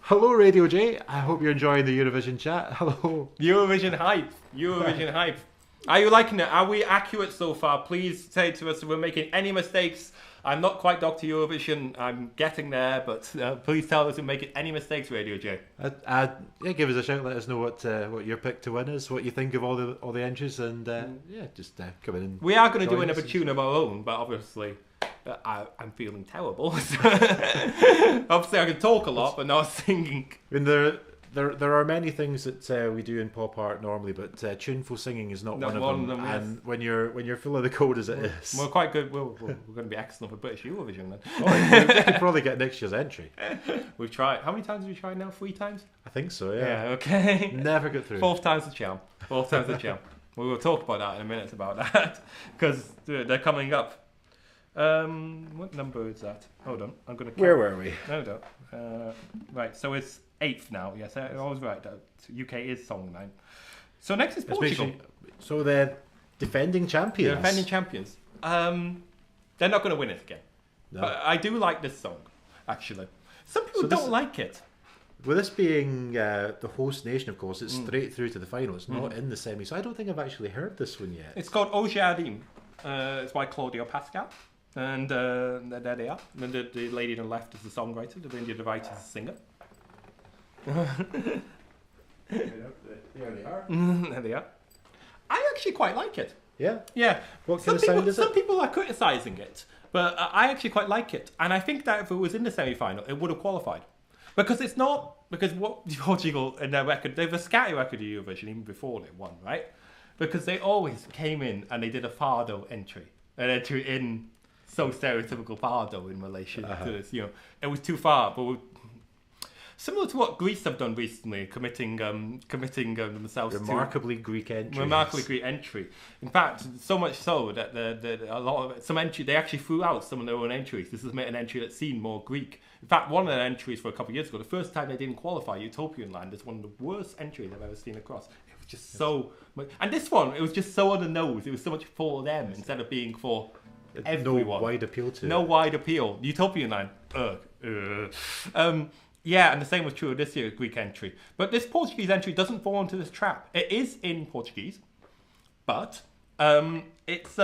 Hello, Radio J. I hope you're enjoying the Eurovision chat. Hello. Eurovision hype. Are you liking it? Are we accurate so far? Please say to us if we're making any mistakes. I'm not quite Dr. Eurovision. I'm getting there, but please tell us if we're making any mistakes, Radio J. Yeah, give us a shout. Let us know what your pick to win is, what you think of all the entries, and just come in. And we are going to do join another us. tune of our own, but obviously I'm feeling terrible. Obviously, I can talk a lot, but not singing. I mean, there are many things that we do in pop art normally, but tuneful singing is not one of them. And when you're full of the code as it is, we're quite good. We're going to be excellent for British Eurovision then. we could probably get next year's entry. We've tried. How many times have we tried now? 3 times? I think so. Yeah. Okay. Never got through. 4th time's the charm. 4th time's the charm. We will talk about that in a minute about that because they're coming up. What number is that? Hold on, I'm going to. Where were we? No. Right, so it's 8th now. Yes, I was right. UK is song 9. So next is Portugal. So they're defending champions. They're defending champions. They're not going to win it again. No. But I do like this song, actually. Some people don't like it. With this being the host nation, of course, it's straight through to the final. It's not in the semi, so I don't think I've actually heard this one yet. It's called Au Jardim. It's by Claudio Pascal. And there they are. And the lady on the left is the songwriter. The lady on the right is the singer. There they are. There they are. I actually quite like it. Yeah. Yeah. What kind of sound is it? Some people are criticising it, but I actually quite like it. And I think that if it was in the semi-final, it would have qualified. Because it's not... Because what Portugal in their record... They have a scatty record of Eurovision even before they won, right? Because they always came in and they did a Fado entry. An entry in so stereotypical Fado in relation to this. You know, it was too far, but... Similar to what Greece have done recently, committing themselves remarkably Greek entry. Remarkably Greek entry. In fact, so much so that they actually threw out some of their own entries. This is an entry that's seen more Greek. In fact, one of their entries for a couple of years ago, the first time they didn't qualify, Utopian Land, is one of the worst entries I've ever seen across. It was just so much, and this one, it was just so on the nose. It was so much for them instead of being for everyone. No wide appeal to No wide appeal. Utopian Land. Yeah, and the same was true of this year's Greek entry. But this Portuguese entry doesn't fall into this trap. It is in Portuguese, but it's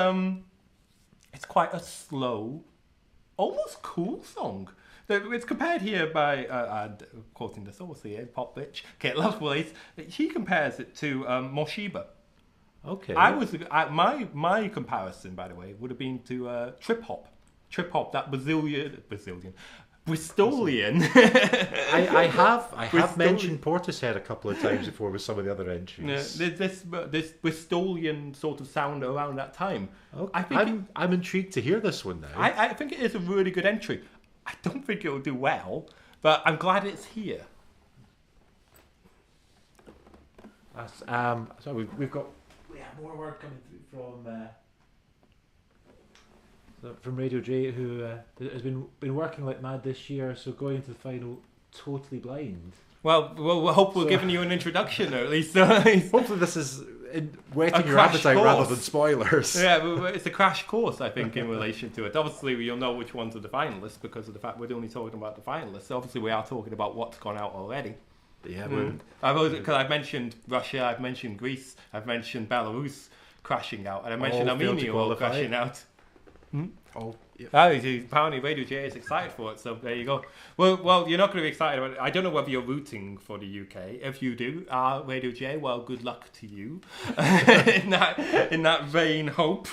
quite a slow, almost cool song. It's compared here by, quoting the source here, Pop Bitch, Kate Lovelace. She compares it to Moshiba. Okay. My comparison, by the way, would have been to trip hop, that Bristolian. I have mentioned Portishead a couple of times before with some of the other entries. This Bristolian sort of sound around that time. Okay. I'm intrigued to hear this one now. I think it is a really good entry. I don't think it'll do well, but I'm glad it's here. So we've got more word coming through from Radio J, who has been working like mad this year, so going into the final totally blind. Well, we hope we're giving you an introduction, or at least hopefully this is whetting your appetite course, rather than spoilers. Yeah, it's a crash course, I think, in relation to it. Obviously, you'll know which ones are the finalists because of the fact we're only talking about the finalists. So obviously, we are talking about what's gone out already. Yeah, because I've mentioned Russia, I've mentioned Greece, I've mentioned Belarus crashing out, and I mentioned Armenia all crashing out. Oh, yeah. Apparently Radio J is excited for it, so there you go. Well, you're not going to be excited about it. I don't know whether you're rooting for the UK. If you do, Radio J, well, good luck to you in that vain hope.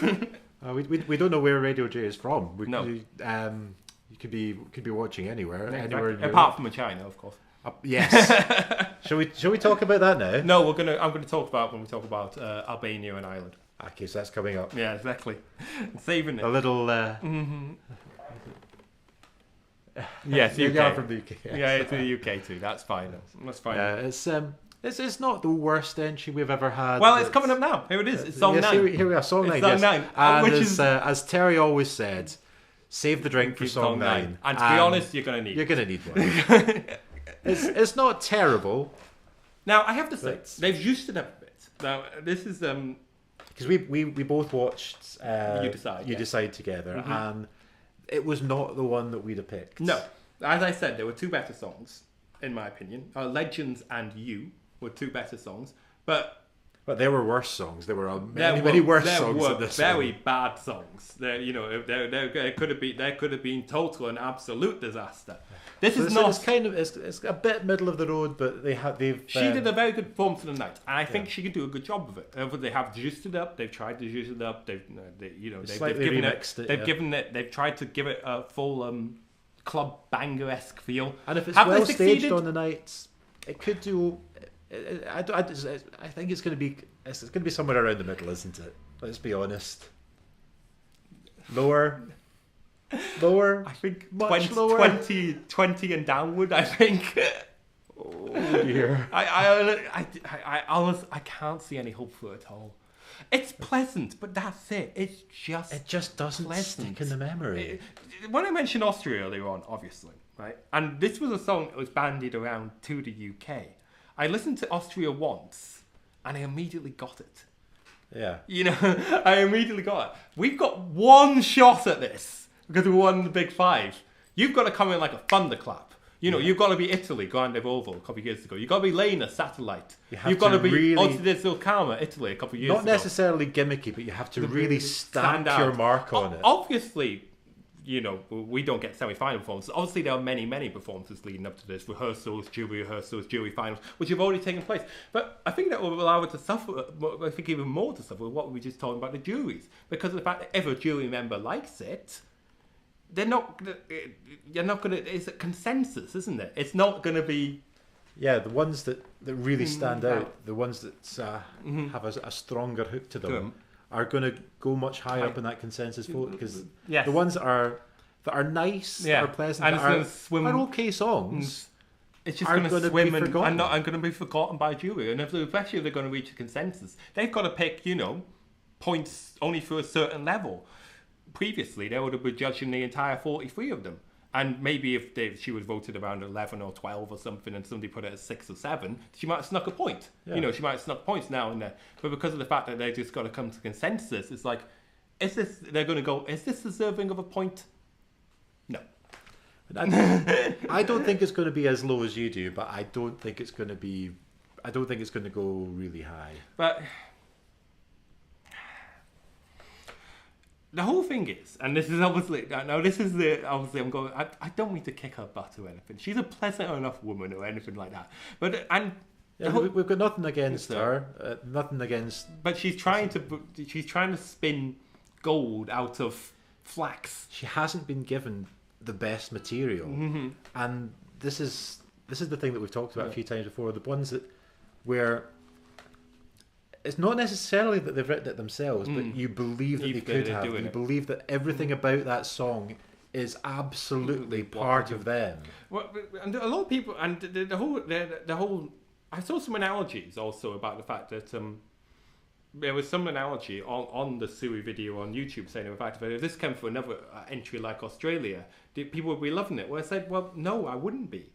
We don't know where Radio J is from. You could be watching anywhere apart from China, of course. Yes. Shall we talk about that now? No, I'm going to talk about when we talk about Albania and Ireland. Okay, so that's coming up. Yeah, exactly. Saving it. A little. Yes, UK. UK. From the UK. Yes. Yeah, it's the UK too. That's fine. That's fine. It's not the worst entry we've ever had. Well, it's coming up now. Here it is. It's song 9. Here we are, song 9. Song 9. And which as Terry always said, save the drink for song 9. And to be honest, you're going to need. You're going to need one. It's not terrible. Now I have to say they've used it up a bit. Now this is because we both watched You Decide together, and it was not the one that we'd have picked. No, as I said, there were 2 better songs in my opinion. Legends and You were 2 better songs, but there were worse songs. There were many worse songs than this. There were very bad songs. There could have been total and absolute disaster. This is not. It's a bit middle of the road, but she did a very good performance tonight, and I think she can do a good job of it. They have juiced it up. They've tried to juice it up. They've tried to give it a full club banger-esque feel. And if it's well staged on the night, it could do. I think it's going to be somewhere around the middle, isn't it? Let's be honest. Lower. I think 20 and downward. I think. Oh dear. I honestly can't see any hope for it at all. It's pleasant, but that's it. It just doesn't stick in the memory. When I mentioned Austria earlier on, obviously, right, and this was a song that was bandied around to the UK. I listened to Austria once, and I immediately got it. Yeah. I immediately got it. We've got one shot at this. Because we won the Big 5. You've got to come in like a thunderclap. You've got to be Italy, Grande Volvo a couple of years ago. You've got to be Lena, Satellite. You've got to be Occidental Karma, Italy, a couple of years ago. Not necessarily gimmicky, but you have to really stamp your mark on it. Obviously, we don't get semi-final performances. Obviously, there are many, many performances leading up to this. Rehearsals, jury finals, which have already taken place. But I think that will allow it to suffer, I think even more to suffer, with what we were just talking about the juries. Because of the fact that if a jury member likes it, you're not going to, it's a consensus, isn't it? It's not going to be... Yeah, the ones that really stand out, the ones that have a stronger hook to them, are going to go much higher up in that consensus vote, because the ones that are nice, that are pleasant, are okay songs. it's just are going to be swim forgotten. and going to be forgotten by jury. And especially if they're going to reach a consensus, they've got to pick, points only for a certain level. Previously, they would have been judging the entire 43 of them. And maybe if she was voted around 11 or 12 or something and somebody put it at 6 or 7, she might have snuck a point. Yeah. She might have snuck points now and there. But because of the fact that they just got to come to consensus, it's like, is this deserving of a point? No. I don't think it's going to be as low as you do, but I don't think it's going to go really high. But the whole thing is, and this is obviously, obviously I'm going, I don't mean to kick her butt or anything. She's a pleasant enough woman or anything like that. But, we've got nothing against her, nothing against... But she's trying to spin gold out of flax. She hasn't been given the best material. Mm-hmm. And this is the thing that we've talked about a few times before, the ones where it's not necessarily that they've written it themselves, but you believe that they could have. You believe that everything about that song is absolutely part of them. Well, and a lot of people, and the whole. I saw some analogies also about the fact that there was some analogy on the Sui video on YouTube saying the fact that if this came from another entry like Australia, people would be loving it. Well, I said, well, no, I wouldn't be.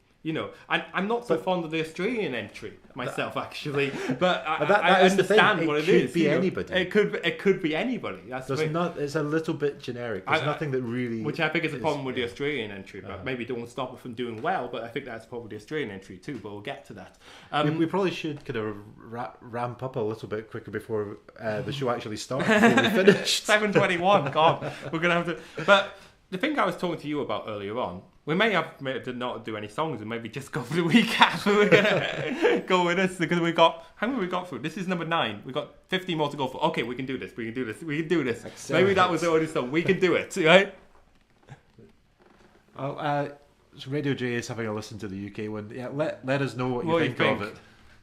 I'm not so fond of the Australian entry myself, actually. But I understand what it is. It could be anybody. It could be anybody. It's a little bit generic. There's nothing that really... Which I think is a problem with the Australian entry, but maybe don't stop it from doing well, but I think that's probably the Australian entry too, but we'll get to that. We probably should kind of ramp up a little bit quicker before the show actually starts, before we finish. 7:21, God. We're going to have to... But the thing I was talking to you about earlier on, we may not do any songs and maybe just go for the recap. We're going to go with this because how many we got through? This is number 9. We've got 15 more to go for. Okay, we can do this. Excellent. Maybe that was already song. We can do it, right? So Radio J is having a listen to the UK one. Yeah, let us know what you think of it.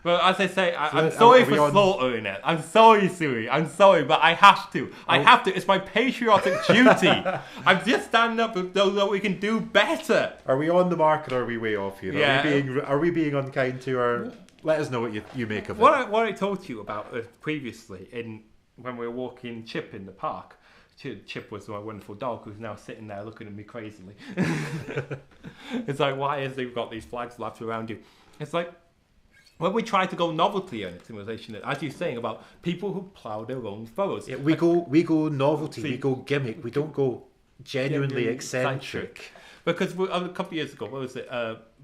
Well, as I say, I'm sorry for slaughtering it. I'm sorry, Sui. I'm sorry, but I have to. I have to. It's my patriotic duty. I'm just standing up so that we can do better. Are we on the mark or are we way off here? Yeah. Are we being unkind to her? Let us know what you make of it. What I told you about previously when we were walking Chip in the park. Chip was my wonderful dog who's now sitting there looking at me crazily. It's like, why has he got these flags wrapped around you? It's like, when we try to go novelty on it in relation to, as you're saying, about people who plough their own furrows. Yeah, we go novelty, we go gimmick, we don't go genuinely eccentric. Because a couple of years ago, what was it?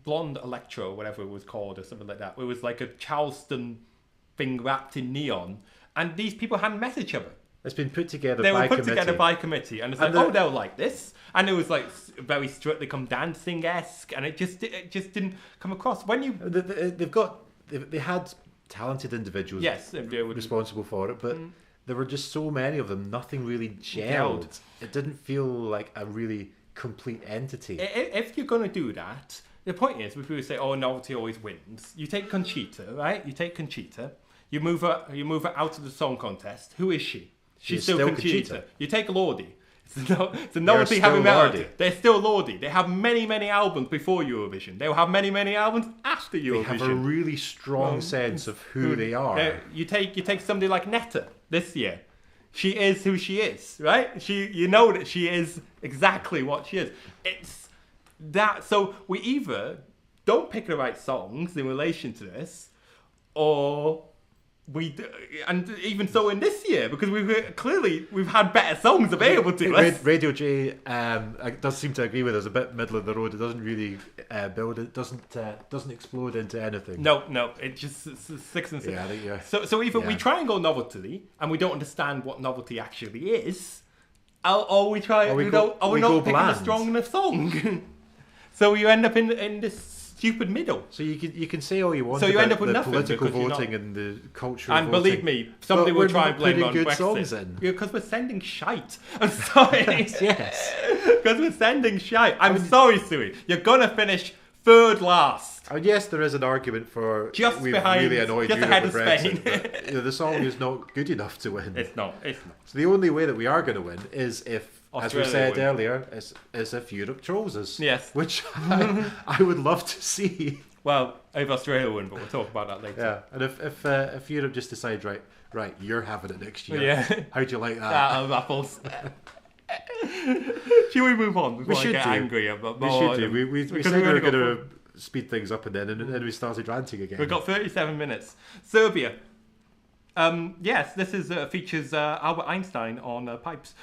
Blonde Electro, whatever it was called, or something like that. It was like a Charleston thing wrapped in neon, and these people hadn't met each other. It's been put together by committee. Together by committee, and it's like, they'll like this, and it was like very Strictly Come Dancing-esque, and it just didn't come across. When you they had talented individuals responsible for it, but there were just so many of them, nothing really gelled. It didn't feel like a really complete entity. If you're going to do that, the point is, when people say, oh, novelty always wins, you take Conchita, right? You move her out of the song contest. Who is she? She's still Conchita. You take Lordi. It's a novelty having melody. They're still Lordi. They have many, many albums before Eurovision. They'll have many, many albums after Eurovision. They have a really strong sense of who they are. You take somebody like Netta this year. She is who she is, right? You know that she is exactly what she is. It's that. So we either don't pick the right songs in relation to this, or and even so in this year, because we've had better songs available to us. Radio J does seem to agree with us, a bit middle of the road. It doesn't really build it, doesn't explode into anything. No, it just 6 and 6. Yeah, So either we try and go novelty, and we don't understand what novelty actually is, or we try, we're not picking a strong enough song. So you end up in this stupid middle. So you can say all you want. So you end up with the nothing political voting and the cultural and voting. believe me, somebody will try and blame on good Brexit. Songs in. Because we're sending shite. I'm sorry. Yes. Because we're sending shite. I'm sorry, Sui. You're gonna finish third last. And yes, there is an argument for just behind, really annoyed just Europe ahead of Brexit, Spain. but, the song is not good enough to win. It's not. So the only way that we are going to win is if, Australia as we said win. earlier, is if Europe trolls us. Yes. Which I would love to see. Well, if Australia win, but we'll talk about that later. Yeah, and if Europe just decides right, you're having it next year. Yeah. How'd you like that? Apples. Should we move on before We should I get do. angry? But We should do. We because said we were only got going to speed things up, and then we started ranting again. We've got 37 minutes. Serbia. Yes, this is features Albert Einstein on pipes.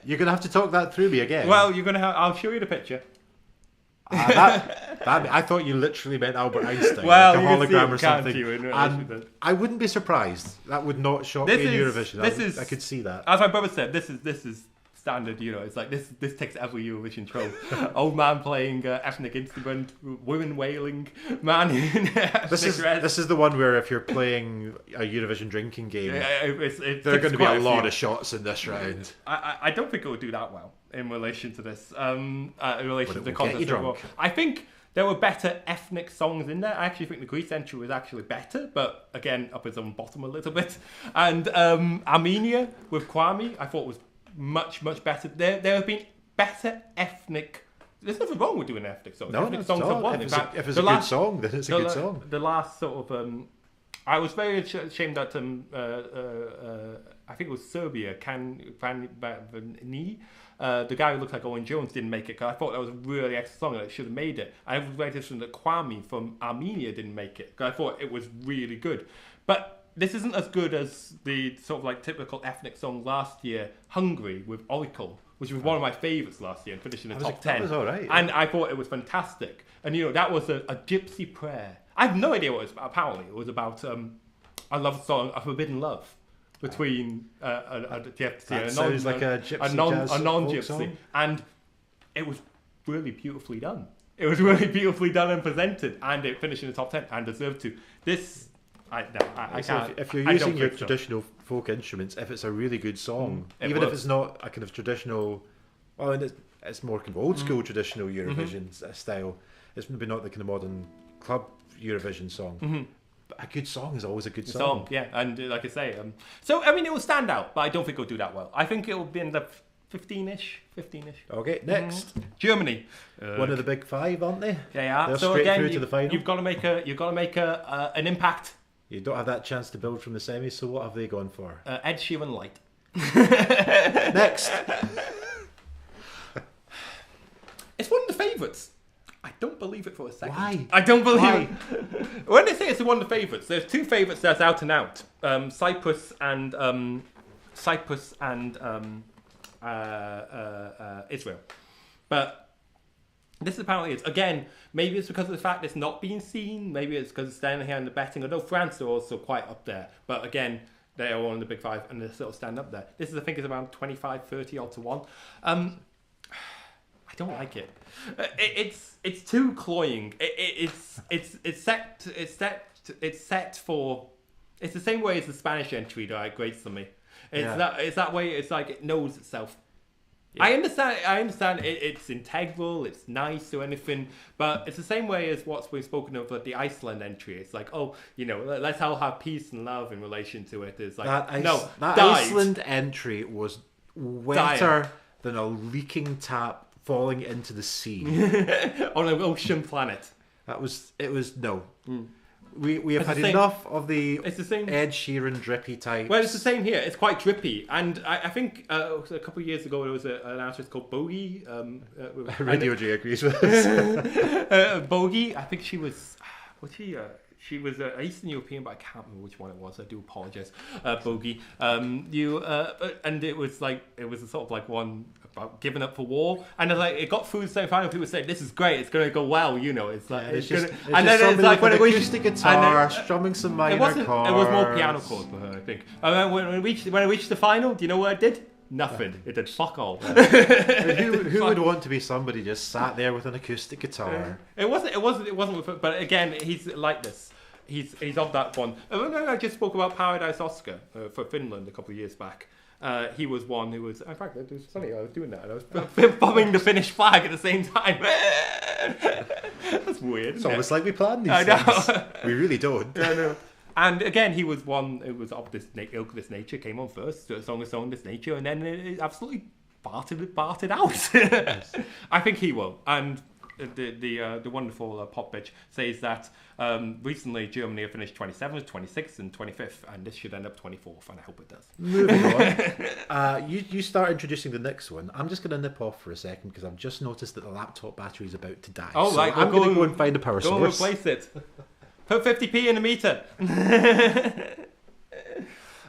You're going to have to talk that through me again. Well, you're gonna. I'll show you the picture. I thought you literally meant Albert Einstein, Well, like a you can see hologram it, or can't something. you, in relation And to- I wouldn't be surprised. That would not shock me in Eurovision. I could see that. As my brother said, this is standard. You know, it's like this takes every Eurovision trope. Old man playing ethnic instrument, women wailing, man in This is dress. this is the one where if you're playing a Eurovision drinking game, It there are takes going to be quite a lot few. of shots in this round. I don't think it will do that well in relation to this. In relation to But the it will get contest you overall. drunk. I think there were better ethnic songs in there. I actually think the Greece entry was actually better, but again, up its own bottom a little bit. And Armenia with Kwame, I thought was much better. There have been better ethnic. There's nothing wrong with doing ethnic songs. No, ethnic not songs at have all. won. If In fact, it's the a good song, then it's a good song. The last sort of, I was very ashamed that I think it was Serbia, the guy who looked like Owen Jones didn't make it, because I thought that was a really excellent song and it should have made it. I was very disappointed that Kwame from Armenia didn't make it, because I thought it was really good. But this isn't as good as the sort of like typical ethnic song last year, Hungary with Oracle, which was one of my favourites last year and finished in the top 10. That was all right. And I thought it was fantastic. And you know, that was a gypsy prayer. I have no idea what it was about. Apparently, it was about a love song, a forbidden love between Sounds like a gypsy jazz folk non-gypsy, song. and it was really beautifully done. It was really beautifully done and presented, and it finished in the top 10 and deserved to. This, I So can't. if you're I using don't your think so. traditional folk instruments, if it's a really good song, It even if works. it's not a kind of traditional, well, and it's more kind of old school traditional Eurovision style. It's maybe not the kind of modern club Eurovision song. But a good song is always a good song. Yeah, and like I say, so I mean, it will stand out, but I don't think it'll do that well. I think it will be in the 15-ish. Okay, next. Germany, One of the big five, aren't they? they are. They're So straight again, through to the final. you've got to make an impact. You don't have that chance to build from the semis, so what have they gone for? Ed Sheeran light. Next. It's one of the favourites. I don't believe it for a second. Why? I don't believe Why? it. When they say it's one of the favourites, there's two favourites that's out and out. Cyprus and Israel. But this apparently is, again, maybe it's because of the fact it's not being seen, maybe it's because it's standing here in the betting. I know France are also quite up there, but again, they are one of the big five and they sort of stand up there. This is, I think, is around 25, 30 odd to 1. I don't like it. It's too cloying. It's set for. It's the same way as the Spanish entry that grates for me. It's that way. It's like it knows itself. Yeah. I understand. It's integral. It's nice or anything, but it's the same way as what's been spoken of like the Iceland entry. It's like, oh, you know, let's all have peace and love in relation to it. It's like that Iceland entry was wetter than a leaking tap falling into the sea on an ocean planet. It was no. We have had the same- enough of the It's the same. Ed Sheeran drippy types. Well, it's the same here. It's quite drippy, and I think a couple of years ago there was an artist called Bogey. Radio J agrees with us. Bogey. I think she was. Was she? She was an Eastern European, but I can't remember which one it was. I do apologise, Bogey. And it was like it was a sort of like one about giving up for war, and it got through the semi-final. People said, "This is great. It's going to go well." You know, it's like It's gonna, just and then it's like when it reached acoustic guitar, strumming some minor chords. it was more piano chords for her, I think. And then when it reached the final, do you know what it did? Nothing. It did fuck all. Who would want to be somebody just sat there with an acoustic guitar? It wasn't with, but again, he's like this. He's of that one. I just spoke about Paradise Oscar for Finland a couple of years back. He was one who was. In fact, it was funny. I was doing that, and I was bombing the Finnish flag at the same time. That's weird. It's almost like we planned these I know. things. We really don't. I know. And again, he was one who was of this ilk, this nature, came on first, song, this nature, and then it absolutely bartered out. I think he will. And the wonderful pop bitch says that recently Germany have finished 27th, 26th, and 25th, and this should end up 24th, and I hope it does. Moving on, you start introducing the next one. I'm just going to nip off for a second because I've just noticed that the laptop battery is about to die. Oh, so right. I'm going to go and find a power Go and source. replace it. Put 50p in a meter.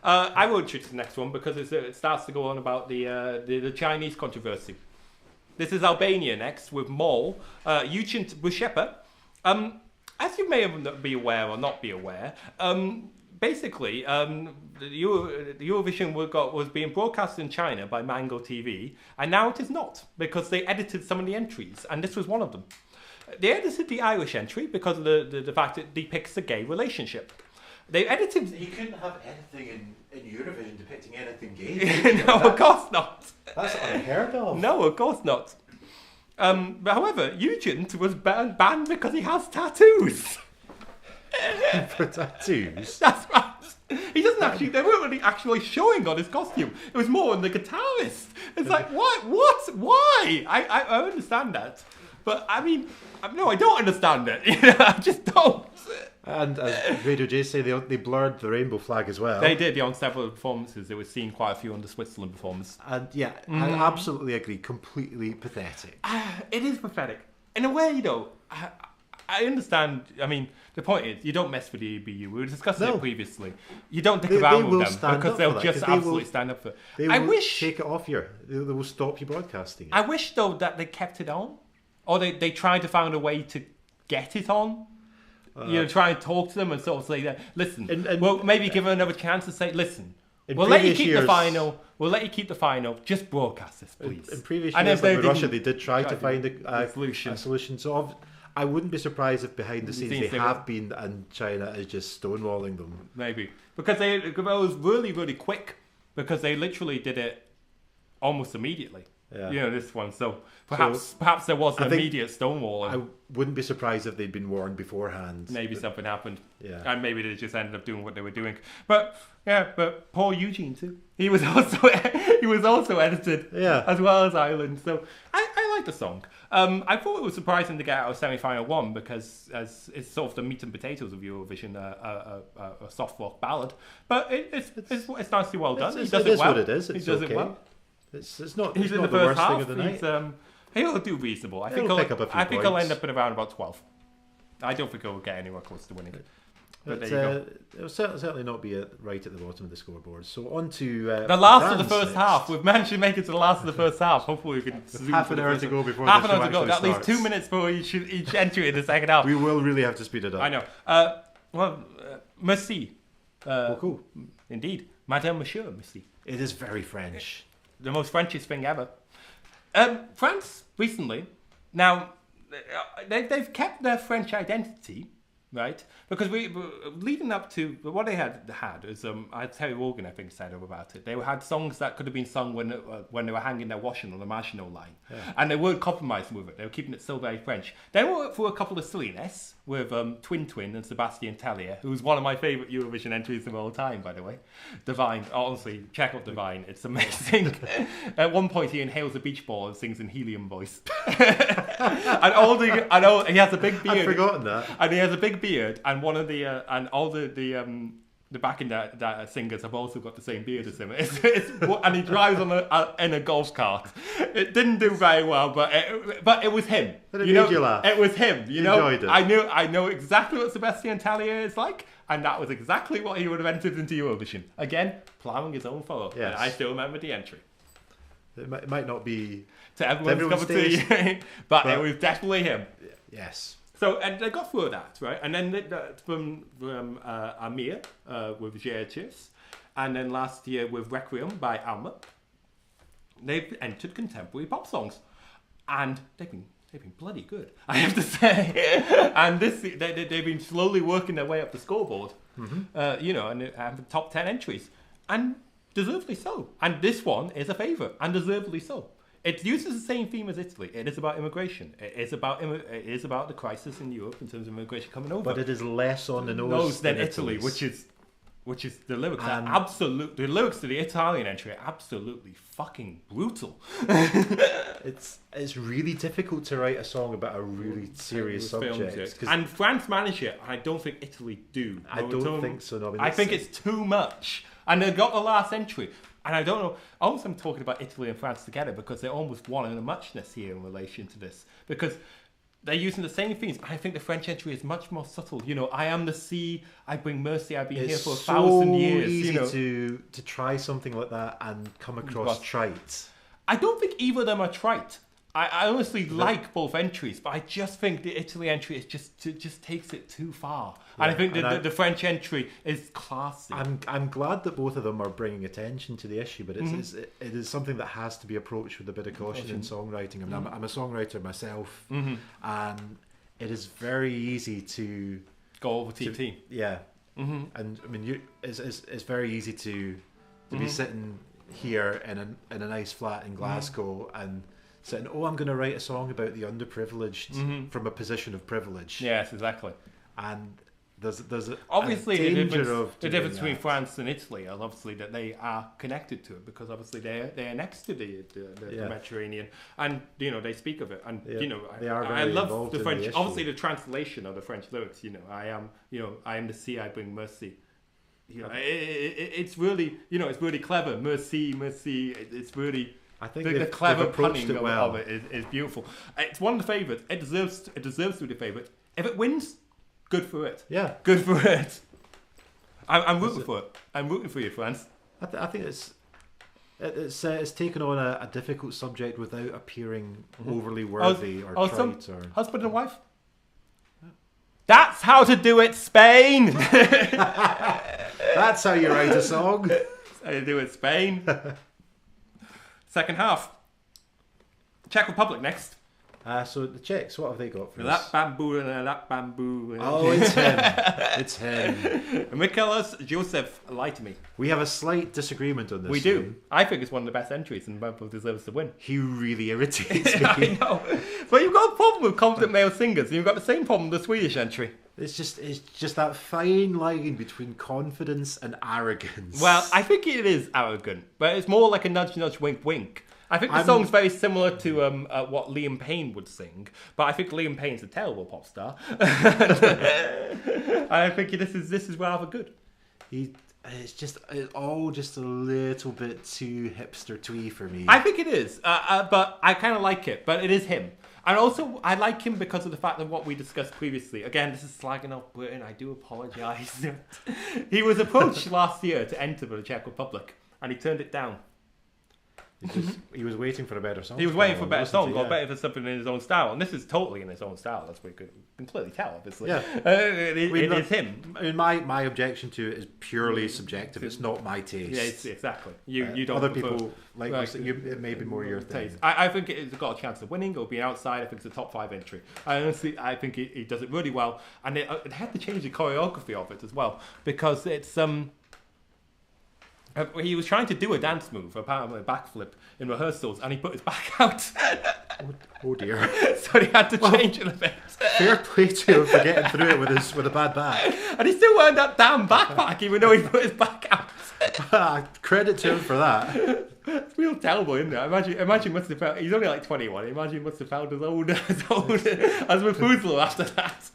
I will introduce the next one because it starts to go on about the Chinese controversy. This is Albania next with Mol, Yuchin Bushepa. As you may be aware or not be aware, basically, the Eurovision was being broadcast in China by Mango TV, and now it is not because they edited some of the entries, and this was one of them. They edited the Irish entry because of the fact it depicts a gay relationship. They edited. You couldn't have anything in Eurovision depicting anything gay. No, of course not. That's unheard of. No, of course not. But however, Eugent was banned because he has tattoos. For tattoos? That's right. He doesn't actually. They weren't really actually showing on his costume. It was more on the guitarist. It's like what? Why? I understand that, but I mean, no, I don't understand it. I just don't. And as Radio J say, they blurred the rainbow flag as well. They did, on several performances. They were seen quite a few on the Switzerland performance. And yeah, I absolutely agree. Completely pathetic. It is pathetic. In a way, though, I understand. I mean, the point is, you don't mess with the EBU. We were discussing it previously. You don't dick around with them because they'll just absolutely stand up for it. They will take it off you. They will stop you broadcasting it. I wish, though, that they kept it on. Or they tried to find a way to get it on. Try and talk to them and sort of say that, listen, well, maybe give them another chance to say, listen, we'll let you keep the final. We'll let you keep the final. Just broadcast this, please. In previous years, like with Russia, they did try to find a solution. So I wouldn't be surprised if behind the scenes they have been, and China is just stonewalling them. Maybe. Because it was really, really quick. Because they literally did it almost immediately. Yeah. This one. So perhaps there was an immediate stonewalling. I wouldn't be surprised if they'd been warned beforehand. Maybe something happened. Yeah. And maybe they just ended up doing what they were doing. But poor Eugene too. He was also edited. Yeah. As well as Ireland. So I like the song. I thought it was surprising to get out of semi-final one because as it's sort of the meat and potatoes of Eurovision, a soft rock ballad. But it's nicely well done. He does it well. What it is. It's he does okay. It well. It's not. He's it's in not the the first worst half. thing of the night. He'll do reasonable. I think he'll end up at around about 12. I don't think he'll get anywhere close to winning. But there you go. It'll certainly not be right at the bottom of the scoreboard. So on to the last of the first half. We've managed to make it to the last of the first half. Hopefully we can zoom half an hour to go before half the an show hour to go. That leaves 2 minutes for each entry in the second half. We will really have to speed it up. I know. Merci. Cool. Indeed, Madame Monsieur Merci. It is very French. The most Frenchish thing ever. France recently. Now they've kept their French identity, right? Because we leading up to what they had is Terry Wogan I think said about it. They had songs that could have been sung when they were hanging their washing on the Maginot Line, and they weren't compromising with it. They were keeping it still very French. They went for a couple of silliness with Twin and Sebastian Tellier, who's one of my favourite Eurovision entries of all time, by the way. Divine, honestly, check out Divine. It's amazing. At one point, he inhales a beach ball and sings in helium voice. and he has a big beard. I'd forgotten that. And he has a big beard, and one of the and all the backing that singers have also got the same beard as him. And he drives in a golf cart. It didn't do very well, but it was him. But it made you laugh. It was him. You know, enjoyed it. I know exactly what Sebastian Tellier is like, and that was exactly what he would have entered into Eurovision. Again, ploughing his own furrow. Yes. I still remember the entry. It might not be to everyone's cup of tea, but it was definitely him. Yes. So, and they got through that, right? And then from Amir with Gerges, and then last year with Requiem by Alma, they've entered contemporary pop songs, and they've been bloody good, I have to say. And they've been slowly working their way up the scoreboard, and they have top 10 entries, and deservedly so. And this one is a favourite, and deservedly so. It uses the same theme as Italy. It is about immigration. It is about the crisis in Europe in terms of immigration coming over. But it is less on the nose than Italy, which is which is the lyrics And- are absolute. The lyrics to the Italian entry are absolutely fucking brutal. It's really difficult to write a song about a really serious subject. 'Cause And France manage it. I don't think Italy do. I don't think so. No, I mean, I think it's too much. And they got the last entry. And I don't know. Almost I'm talking about Italy and France together because they're almost one in a muchness here in relation to this. Because they're using the same themes. I think the French entry is much more subtle. You know, I am the sea, I bring mercy, I've been here for 1,000 years. It's so easy you know. to try something like that and come across trite. I don't think either of them are trite. I honestly like both entries, but I just think the Italy entry is just takes it too far. Yeah, and I think and the French entry is classy. I'm glad that both of them are bringing attention to the issue, but it is something that has to be approached with a bit of caution in songwriting. I mean, I'm a songwriter myself, and it is very easy to Go over TT. Yeah, and I mean, it's very easy to be sitting here in a nice flat in Glasgow and saying, "Oh, I'm going to write a song about the underprivileged from a position of privilege." Yes, exactly. And there's Obviously, a the danger difference between that. France and Italy is obviously that they are connected to it because obviously they're next to the Mediterranean, and you know they speak of it, and you know they are I very love involved the in French. the issue. Obviously, the translation of the French lyrics. You know, I am the sea, I bring mercy. You know, it's really it's really clever. Mercy. It's really. I think The they've clever approached punning it well. of it is beautiful. It's one of the favourites. It deserves to be the favourite. If it wins, good for it. Yeah, Good for it. I'm rooting for it. I'm rooting for you, France. I think it's taken on a difficult subject without appearing overly worthy or trite or husband and wife. That's how to do it, Spain. That's how you write a song. That's how you do it, Spain. Second half. Czech Republic next. So the Czechs, what have they got for That us? bamboo and that bamboo. Oh, it's him. It's him. Michaelis Joseph, lie to me. We have a slight disagreement on this. We do. one. I think it's one of the best entries and both deserves to win. He really irritates I me. know. But you've got a problem with confident male singers, and you've got the same problem with the Swedish entry. It's just that fine line between confidence and arrogance. Well, I think it is arrogant, but it's more like a nudge, nudge, wink, wink. I think the song's very similar to what Liam Payne would sing, but I think Liam Payne's a terrible pop star. I think this is rather good. It's all just a little bit too hipster twee for me. I think it is, but I kind of like it. But it is him. And also, I like him because of the fact of what we discussed previously. Again, this is slagging off Britain. I do apologise. He was approached last year to enter the Czech Republic, and he turned it down. He was waiting for a better song. He was waiting for a better wasn't song, he? or Yeah. better for something in his own style. And this is totally in his own style. That's what you could completely tell, obviously. Yeah. It not- is him. I mean, my objection to it is purely subjective. It's not my taste. Yeah, exactly. You don't Other prefer- people like Right. this, it may be more your thing. taste. I think it's got a chance of winning or being outside. I think it's a top 5 entry. I think he does it really well, and it had to change the choreography of it as well because it's he was trying to do a dance move, apparently a backflip in rehearsals, and he put his back out, Oh dear. so he had to change it a bit. Fair play to him for getting through it with a bad back. And he still wearing that damn backpack, even though he put his back out. Credit to him for that. It's real terrible, isn't it? Imagine must have felt. He's only like 21. Imagine must have felt as old as Methuselah after that.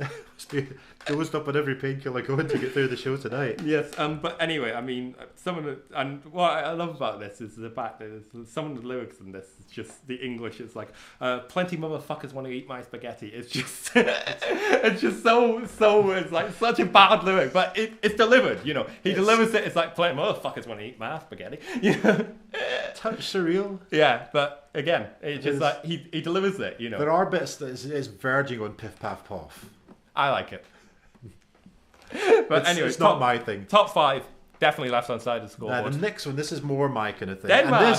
Dosed up on every painkiller going to get through the show tonight. Yes, but anyway, I mean, and what I love about this is the fact that some of the lyrics in this is just the English. It's like, plenty motherfuckers want to eat my spaghetti. It's just, it's just so. It's like such a bad lyric, but it's delivered. You know, he delivers it. It's like, plenty motherfuckers want to eat my spaghetti. You know? Touch surreal. Yeah, but again, it's just like he delivers it. You know, There are bits that is verging on piff paff poff. I like it. But anyway, it's not my thing. Top 5, definitely left hand side of the The scoreboard. next one, this is more my kind of thing. Denmark. And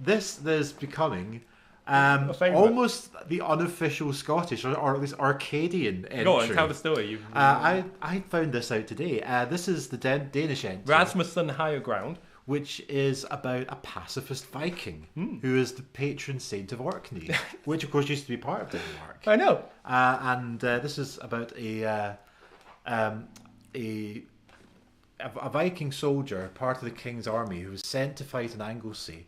this is becoming favourite. almost the unofficial Scottish or at least Arcadian entry. Go on, tell the story. I found this out today. This is the Danish entry, Rasmussen Higher Ground. which is about a pacifist Viking who is the patron saint of Orkney, which of course used to be part of Denmark. I know. And this is about a a Viking soldier, part of the king's army, who was sent to fight in Anglesey,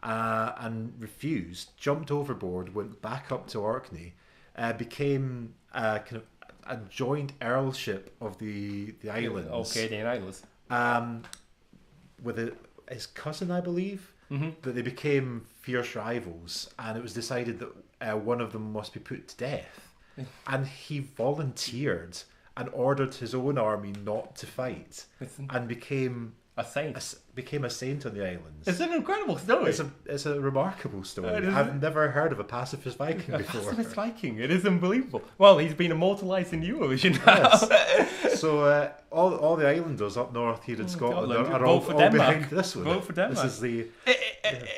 and refused, jumped overboard, went back up to Orkney, became kind of a joint earlship of the islands. Okay, the islands. With his cousin, I believe, that they became fierce rivals, and it was decided that one of them must be put to death. And he volunteered and ordered his own army not to fight, and became a saint. Became a saint on the islands. It's an incredible story. It's a remarkable story. I've never heard of a pacifist Viking before. Pacifist Viking. It is unbelievable. Well, he's been immortalised in Eurovision now. Yes. So all the islanders up north here in Scotland are all behind this one. Vote for Denmark. This is the...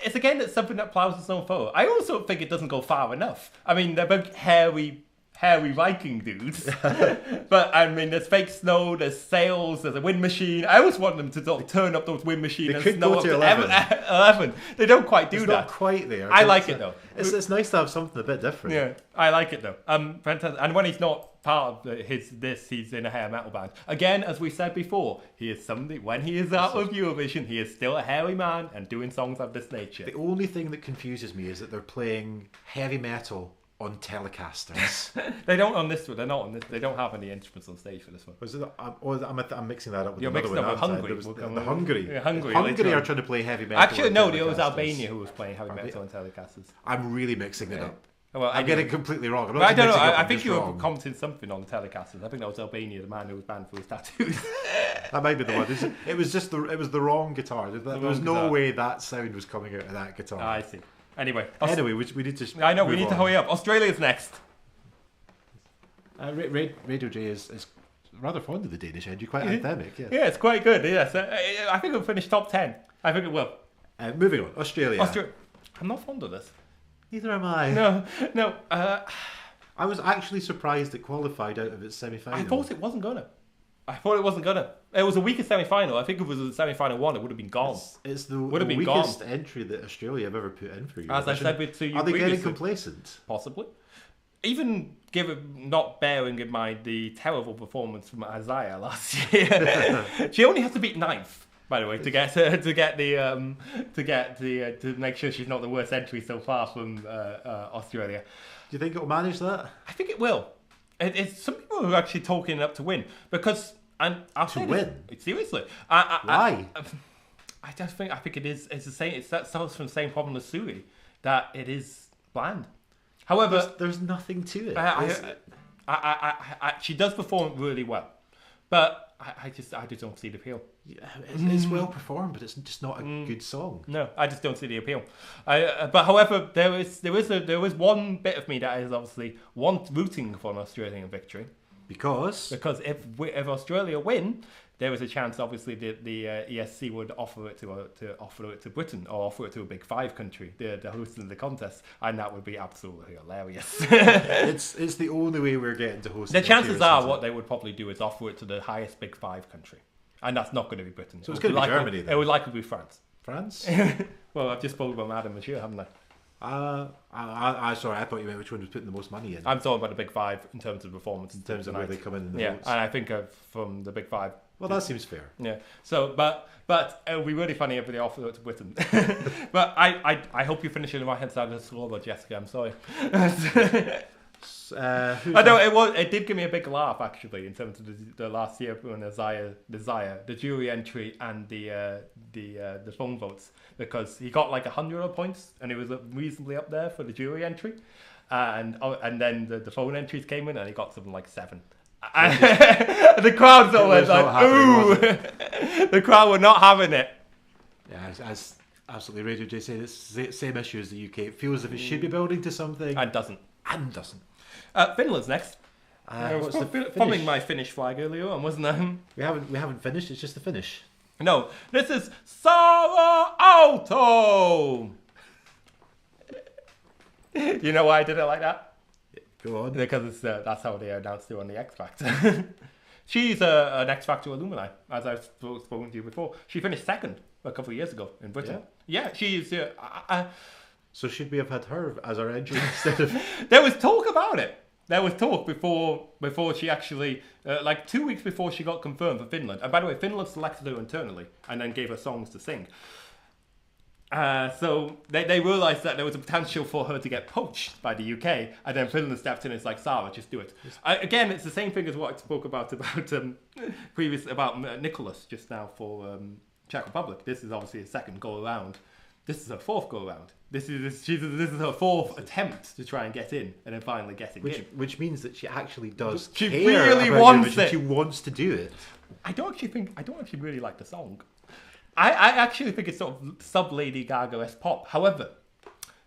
It's again, it's something that ploughs its own furrow. I also think it doesn't go far enough. I mean, they're both hairy Viking dudes. But I mean, there's fake snow, there's sails, there's a wind machine. I always want them to sort of turn up those wind machines and snow up to 11. They don't quite do that. It's not quite there. I like it though. It's nice to have something a bit different. Yeah, I like it though. Fantastic. And when he's not part of he's in a hair metal band. Again, as we said before, he is somebody. When he is out of Eurovision, he is still a hairy man and doing songs of this nature. The only thing that confuses me is that they're playing heavy metal on Telecasters. They don't on this one. They're not on this. They don't have any instruments on stage for this one. Was it? I'm mixing that up with You're another mixing one. up with Hungary. Hungary. Yeah, Hungary Hungary are trying to play heavy metal. Actually, no. It was Albania who was playing heavy metal on Telecasters. I'm really mixing it up. Well, I'm getting it completely wrong. I don't know. I think you were commenting something on the Telecasters. I think that was Albania, the man who was banned for his tattoos. That might be the one. It was just the wrong guitar. There was no way that sound was coming out of that guitar. I see. Anyway, we need to. I know we need to hurry up. Australia's next. Radio J is rather fond of the Danish entry, quite anthemic. Yeah, it's quite good. Yes, I think it'll finish top 10. I think it will. Moving on, Australia. I'm not fond of this. Neither am I. No. I was actually surprised it qualified out of its semi-final. I thought it wasn't gonna. It was a weaker semi-final. I think if it was a semi-final one, it would have been gone. It's the weakest entry that Australia have ever put in for you. As I said to you, are they getting complacent? Possibly. Even not bearing in mind the terrible performance from Isaiah last year, she only has to beat ninth, by the way, to make sure she's not the worst entry so far from Australia. Do you think it'll manage that? I think it will. It's some people who are actually talking it up to win because seriously. Why? I think it is. It's the same. It starts from the same problem as Suri, that it is bland. However, there's nothing to it. She does perform really well, but I just don't see the appeal. Yeah, it's well performed, but it's just not a good song. No, I just don't see the appeal. But however, there is one bit of me that is obviously rooting for an Australian victory. Because if Australia win, there is a chance, obviously, the ESC would offer it to Britain or offer it to a Big Five country, the hosting the contest, and that would be absolutely hilarious. It's the only way we're getting to host. The chances are, what they would probably do is offer it to the highest Big Five country, and that's not going to be Britain. So it's going to be Germany. Then. It would likely be France. France? Well, I've just spoken about Madame Monsieur, haven't I? Sorry, I thought you meant which one was putting the most money in. I'm talking about the Big Five in terms of performance. In terms of where they come in the votes. And I think from the Big Five. Well, that seems fair. Yeah. So, but it would be really funny if they offered it to Britain. But I hope you finish in the right hand side of the scoreboard, Jessica. I'm sorry. I know it did give me a big laugh actually in terms of the last year when Isaiah, the jury entry and the phone votes, because he got like 100 points and he was reasonably up there for the jury entry, and then the phone entries came in and he got something like 7. The crowd's always like, ooh. The crowd were not having it. Yeah, as absolutely Radio J said, it's the same issue as the UK. It feels as if it should be building to something and doesn't. Finland's next. What's the popping my Finnish flag earlier on, wasn't I? We haven't finished. It's just the finish. No, this is Sara Auto. You know why I did it like that? Go on. Because that's how they announced her on the X Factor. She's an X Factor alumni, as I've spoken to you before. She finished second a couple of years ago in Britain. Yeah, she's. So should we have had her as our entry instead of? There was talk about it. there was talk before she actually, like 2 weeks before she got confirmed for Finland. And by the way, Finland selected her internally and then gave her songs to sing. So they realised that there was a potential for her to get poached by the UK, and then Finland stepped in and it's like, Sarah, just do it. Again, it's the same thing as what I spoke about Nicholas just now for Czech Republic. This is obviously a second go around. This is her fourth go around. This is her fourth attempt to try and get in, and then finally getting in. Which means that she actually does. She care really about wants Eurovision. it. She wants to do it. I don't actually really like the song. I actually think it's sort of sub Lady Gaga-esque pop. However,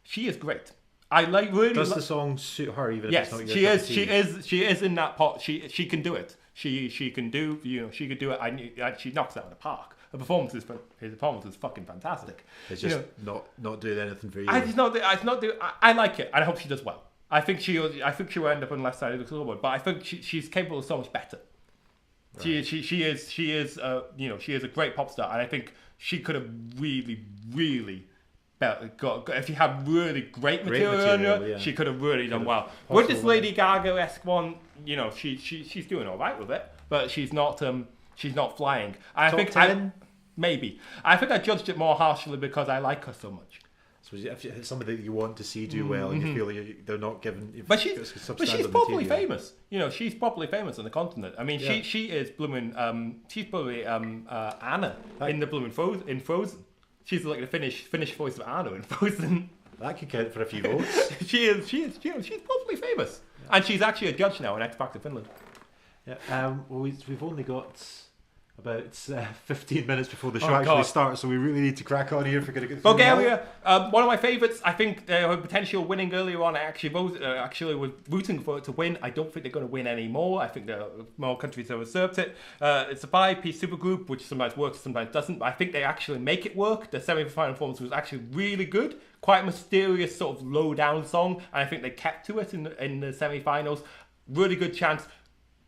she is great. Does the song suit her even if it's not your cup of tea? She is in that pot. She can do it. She can do she could do it. She knocks it out of the park. Her performance is fucking fantastic. It's just not doing anything for you. I like it, and I hope she does well. I think she will end up on the left side of the scoreboard, but I think she's capable of so much better. Right. She is a great pop star, and I think she could have really got if she had really great material on her, yeah. She could have really done well. With this Lady Gaga-esque one, she's doing all right with it, but she's not flying. And Top 10? Maybe. I think I judged it more harshly because I like her so much. So if it's somebody that you want to see do well, and you feel they're not given, but she's properly famous. She's properly famous on the continent. I mean, yeah. she is blooming. She's probably Anna in the blooming Frozen. She's like the Finnish voice of Anna in Frozen. That could count for a few votes. She's properly famous, and she's actually a judge now in X Factor Finland. Yeah. Well, we've only got about 15 minutes before the show actually starts, so we really need to crack on here if we're going to get through. Bulgaria, one of my favourites. I think they have potential winning earlier on. I actually was rooting for it to win. I don't think they're going to win anymore. I think there are more countries have usurped it. It's a 5-piece supergroup, which sometimes works, sometimes doesn't. But I think they actually make it work. The semi-final performance was actually really good. Quite a mysterious sort of low-down song, and I think they kept to it in the semi-finals. Really good chance.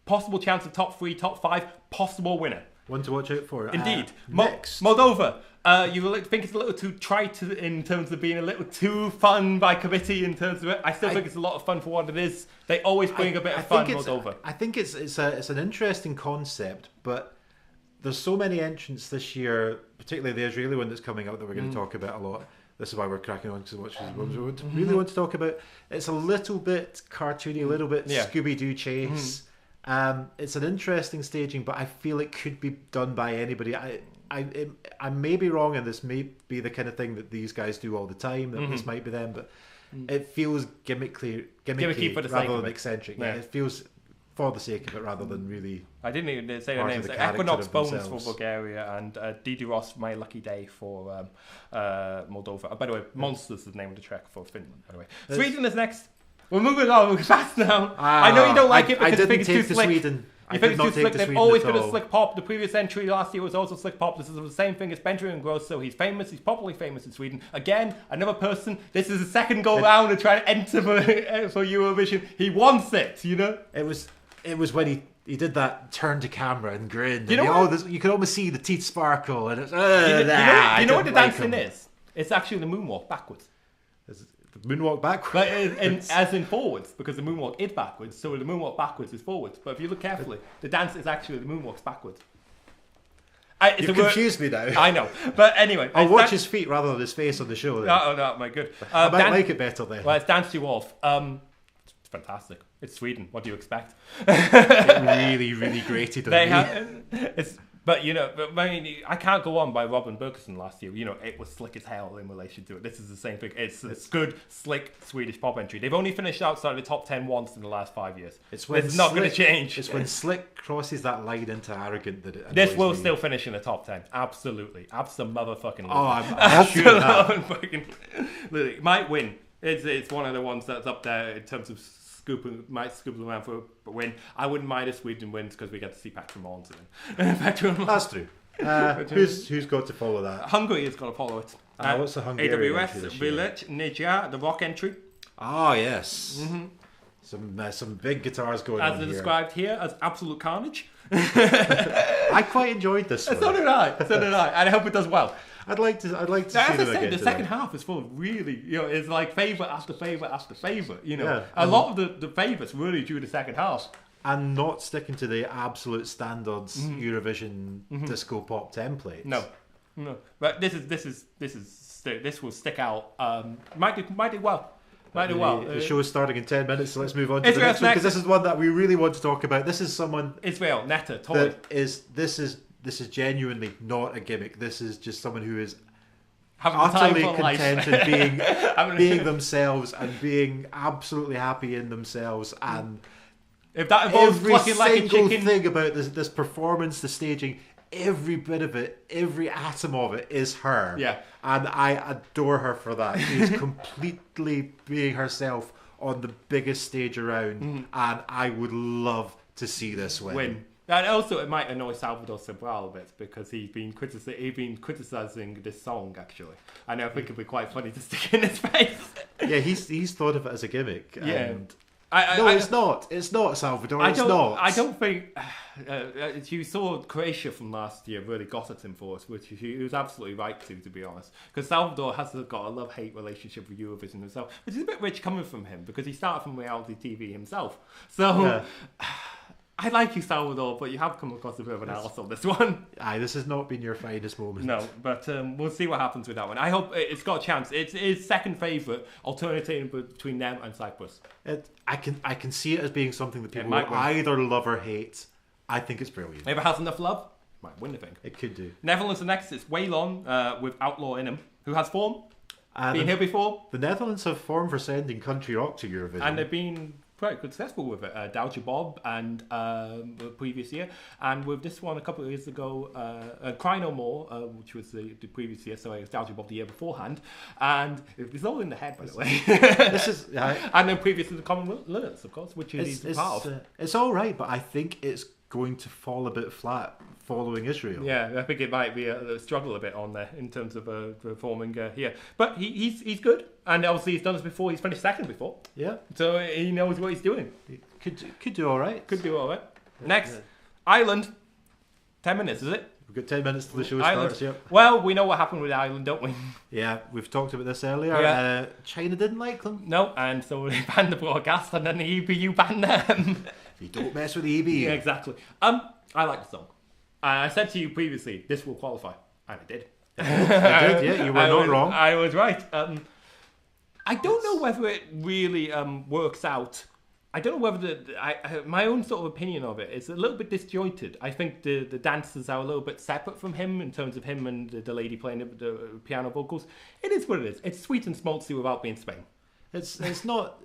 Possible chance of top 3, top 5. Possible winner. One to watch out for. Indeed. Next. Moldova. You think it's a little too trite in terms of being a little too fun by committee in terms of it. I still think it's a lot of fun for what it is. They always bring a bit of fun, Moldova. I think it's an interesting concept, but there's so many entrants this year, particularly the Israeli one that's coming out that we're going to talk about a lot. This is why we're cracking on, because what we really want to talk about. It's a little bit cartoony, a little bit Scooby-Doo chase. It's an interesting staging, but I feel it could be done by anybody. I may be wrong, and this may be the kind of thing that these guys do all the time. That this might be them, but it feels gimmicky for the rather sake than eccentric. Yeah, it feels for the sake of it rather than really. I didn't even say their names. Equinox Bones for Bulgaria and Didi Ross, My Lucky Day for Moldova. By the way, Monsters is the name of the track for Finland. By the way, Sweden is next. We're moving on. We're fast now. I know you don't like it because you think it's too slick. Sweden. You think it's too slick. They've always been a slick pop. The previous entry last year was also slick pop. This is the same thing as Benjamin Grosso. He's famous. He's properly famous in Sweden. Again, another person. This is the second go round and trying to enter for Eurovision. He wants it. It was when he did that turn to camera and grin. You could almost see the teeth sparkle, and it's. You know what the dancing is? It's actually the moonwalk backwards. Moonwalk backwards? But as in forwards, because the moonwalk is backwards, so the moonwalk backwards is forwards. But if you look carefully, the dance is actually the moonwalk's backwards. You've confused me now. I know. But anyway. I'll watch his feet rather than his face on the show. Then. No, my good. I might like it better then. Well, it's Dance You Off. It's fantastic. It's Sweden. What do you expect? It really, really grated on me. But I can't go on by Robin Bergerson last year. It was slick as hell in relation to it. This is the same thing. It's good, slick Swedish pop entry. They've only finished outside the top 10 once in the last 5 years. It's not going to change. It's when slick crosses that line into arrogant that it. This will still finish in the top 10. Absolutely, motherfucking. Oh, I'm sure that might win. It's one of the ones that's up there in terms of. Might scoop around for a win. I wouldn't mind if Sweden wins because we get to see Petra Måns then. That's true. Who's got to follow that? Hungary has got to follow it. What's the Hungarian AWS Village Nija, the rock entry. Oh yes. Some big guitars going on here. As described here as absolute carnage. I quite enjoyed this one. So did I. And I hope it does well. I'd like to see As I them said, again. the second half is full of really, it's like favourite after favourite after favourite. Yeah. A lot of the favourites really do the second half. And not sticking to the absolute standards Eurovision disco pop templates. No, but this will stick out. Might do well. The show is starting in 10 minutes, so let's move on to the Israel's next one, because this is one that we really want to talk about. This is someone Israel Netta Toy. This is genuinely not a gimmick. This is just someone who is Having utterly the time for content life. and being themselves and being absolutely happy in themselves. And if that involves every plucking like a single chicken, thing about this performance, the staging, every bit of it, every atom of it is her. Yeah. And I adore her for that. She's completely being herself on the biggest stage around, and I would love to see this win. And also, it might annoy Salvador Sobral a bit because he's been criticizing this song actually, and I think it'd be quite funny to stick in his face. Yeah, he's thought of it as a gimmick. Yeah. And it's not. It's not, Salvador. I don't think you saw Croatia from last year really got at him for us, which he was absolutely right to be honest. Because Salvador has got a love-hate relationship with Eurovision himself, which is a bit rich coming from him because he started from reality TV himself. So. Yeah. I like you, Salvador, but you have come across a bit of an arse on this one. Aye, this has not been your finest moment. No, but we'll see what happens with that one. I hope it's got a chance. It's his second favourite, alternating between them and Cyprus. I can see it as being something that people will either love or hate. I think it's brilliant. If it has enough love, might win the thing. It could do. Netherlands are next. It's Waylon with Outlaw in him, who has form. Been here before. The Netherlands have form for sending country rock to Eurovision. And they've been quite successful with it. Douja Bob and the previous year, and with this one a couple of years ago, Cry No More, which was the previous year, so it was Douja Bob the year beforehand, and it's all in the head, by the way. This is and then previously the Common Linnets, of course, which is part of. It's all right, but I think it's going to fall a bit flat following Israel. Yeah, I think it might be a struggle a bit on there in terms of performing here. But he's good, and obviously he's done this before. He's finished second before. Yeah. So he knows what he's doing. Could do all right. Could do all right. Next, Ireland. 10 minutes, is it? We've got 10 minutes till the show starts. Yep. Well, we know what happened with Ireland, don't we? Yeah, we've talked about this earlier. Yeah. China didn't like them. No, and so they banned the broadcast, and then the EBU banned them. You don't mess with the EBU. Yeah, exactly. I like the song. I said to you previously, this will qualify, and it did. You did, yeah. You were not wrong. I was right. I don't know whether it really works out. I don't know whether my own sort of opinion of it is a little bit disjointed. I think the dancers are a little bit separate from him in terms of him and the lady playing the piano vocals. It is what it is. It's sweet and schmaltzy without being Spain. It's not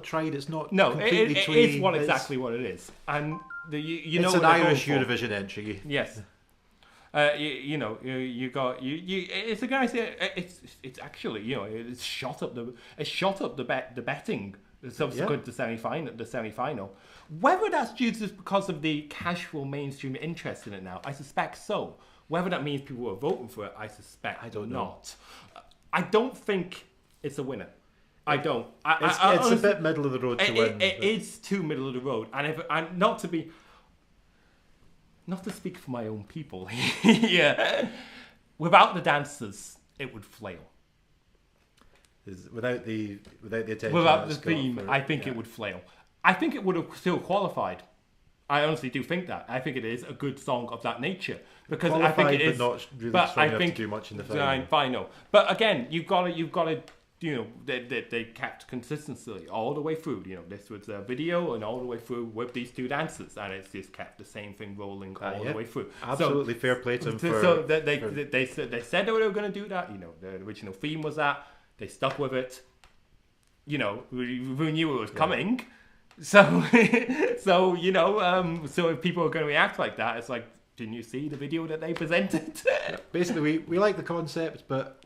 tried. It's not no. Completely it is exactly what it is, and you know it's an Irish Eurovision entry. Yes. You got it's a guy. It's actually it's shot up the betting subsequent to the semi-final. Whether that's due to because of the casual mainstream interest in it now, I suspect so. Whether that means people are voting for it, I suspect I don't not. I don't think it's a winner. I don't. It's honestly, a bit middle of the road to win. It is too middle of the road, and not to speak for my own people. Yeah, without the dancers, it would flail. Without the attention, without the theme, I think it would flail. I think it would have still qualified. I honestly do think that. I think it is a good song of that nature because I think it is, but not really strong enough to do much in the final. But again, you've got to. They kept consistency all the way through. This was a video and all the way through with these two dancers, and it's just kept the same thing rolling all the way through. Absolutely fair play to them. They said they were going to do that. The original theme was that. They stuck with it. We knew it was coming. So so if people are going to react like that, it's like, didn't you see the video that they presented? Basically, we like the concept, but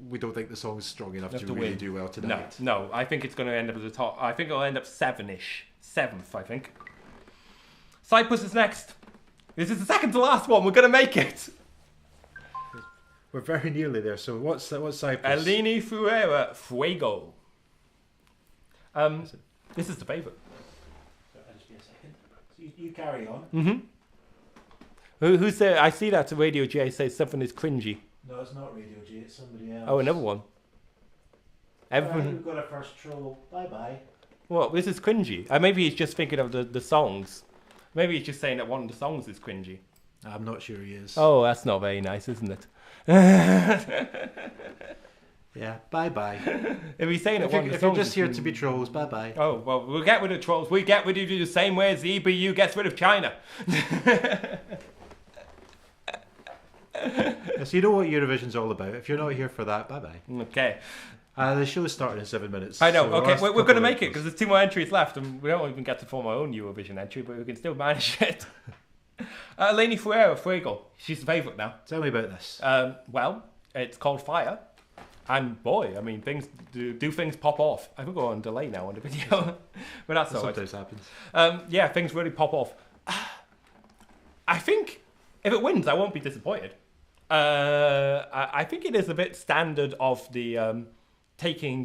we don't think the song is strong enough to really do well tonight. No, I think it's going to end up at the top. I think it'll end up 7th, I think. Cyprus is next. This is the second to last one. We're going to make it. We're very nearly there. So what's Cyprus? Eleni Fuera, Fuego. This is the favourite. Just be a second. So you carry on. Mm-hmm. Who's there? I see that Radio J says something is cringy. No, it's not Radio J, it's somebody else. Oh, another one. Everyone. We've got our first troll. Bye-bye. What? This is cringy. Maybe he's just thinking of the songs. Maybe he's just saying that one of the songs is cringy. I'm not sure he is. Oh, that's not very nice, isn't it? Yeah, bye-bye. If he's saying If you're just here to be trolls, bye-bye. Oh, well, we'll get rid of trolls. We get rid of you the same way as the EBU gets rid of China. So you know what Eurovision's all about. If you're not here for that, bye-bye. Okay. The show's starting in 7 minutes. I know. So Okay, we're going to make it because there's 2 more entries left, and we don't even get to form our own Eurovision entry, but we can still manage it. Lainey Ferreira, Fuego. She's the favourite now. Tell me about this. Well, it's called Fire, and boy, I mean, things do things pop off. I think we're on delay now on the video, but that's all right. Sometimes happens. Yeah, things really pop off. I think if it wins, I won't be disappointed. I think it is a bit standard of the taking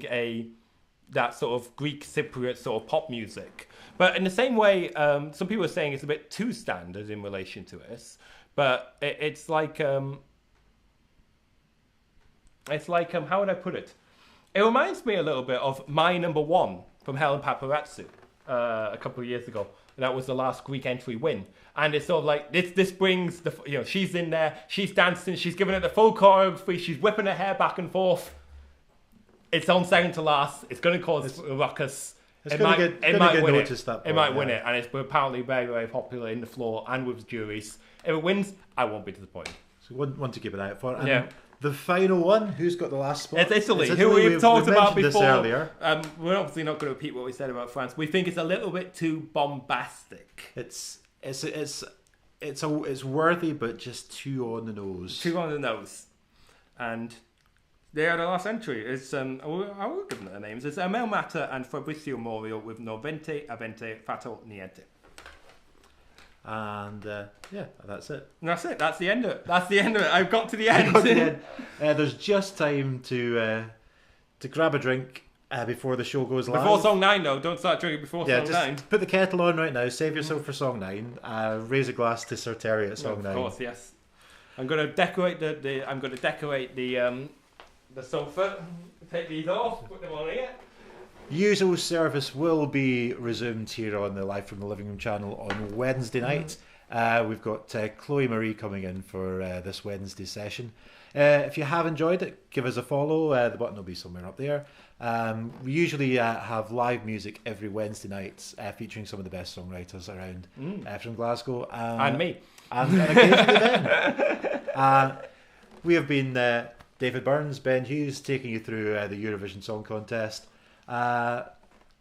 that sort of Greek Cypriot sort of pop music. But in the same way, some people are saying it's a bit too standard in relation to this. But it's like how would I put it? It reminds me a little bit of My Number One from Helen Paparazou a couple of years ago. That was the last Greek entry win. And it's sort of like, this brings she's in there, she's dancing, she's giving it the full choreography, she's whipping her hair back and forth. It's on second to last. It's going to cause a ruckus. It might win it. It might win it, and it's apparently very, very popular in the floor and with juries. If it wins, I won't be disappointed. So one to keep an eye out for. And yeah. The final one, who's got the last spot? It's Italy, who we've talked about before. Earlier. We're obviously not going to repeat what we said about France. We think it's a little bit too bombastic. It's worthy, but just too on the nose. Too on the nose, and they are the last entry. It's I will give them their names. It's Amel Matta and Fabrizio Morio with Novente Avente Fatal Niente. And yeah, that's it. And that's it. That's the end of it. I've got to the end. There's just time to grab a drink before the show goes live. Before song 9, though. Don't start drinking before song 9. Put the kettle on right now. Save yourself for song 9. Raise a glass to Sir Terry at song 9. Of course, yes. I'm going to decorate the sofa. Take these off. Put them on here. Usual service will be resumed here on the Live from the Living Room channel on Wednesday night. We've got Chloe Marie coming in for this Wednesday session. If you have enjoyed it, give us a follow. The button will be somewhere up there. We usually have live music every Wednesday night featuring some of the best songwriters around from Glasgow. And me. And occasionally then. We have been David Burns, Ben Hughes, taking you through the Eurovision Song Contest.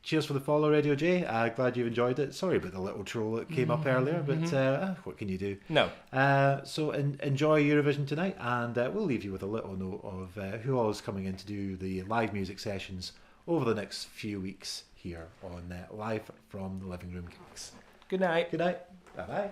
Cheers for the follow, Radio J. Glad you've enjoyed it. Sorry about the little troll that came up earlier, but what can you do? No. So enjoy Eurovision tonight, and we'll leave you with a little note of who all is coming in to do the live music sessions over the next few weeks here on Live from the Living Room Gigs. Good night. Good night. Bye-bye.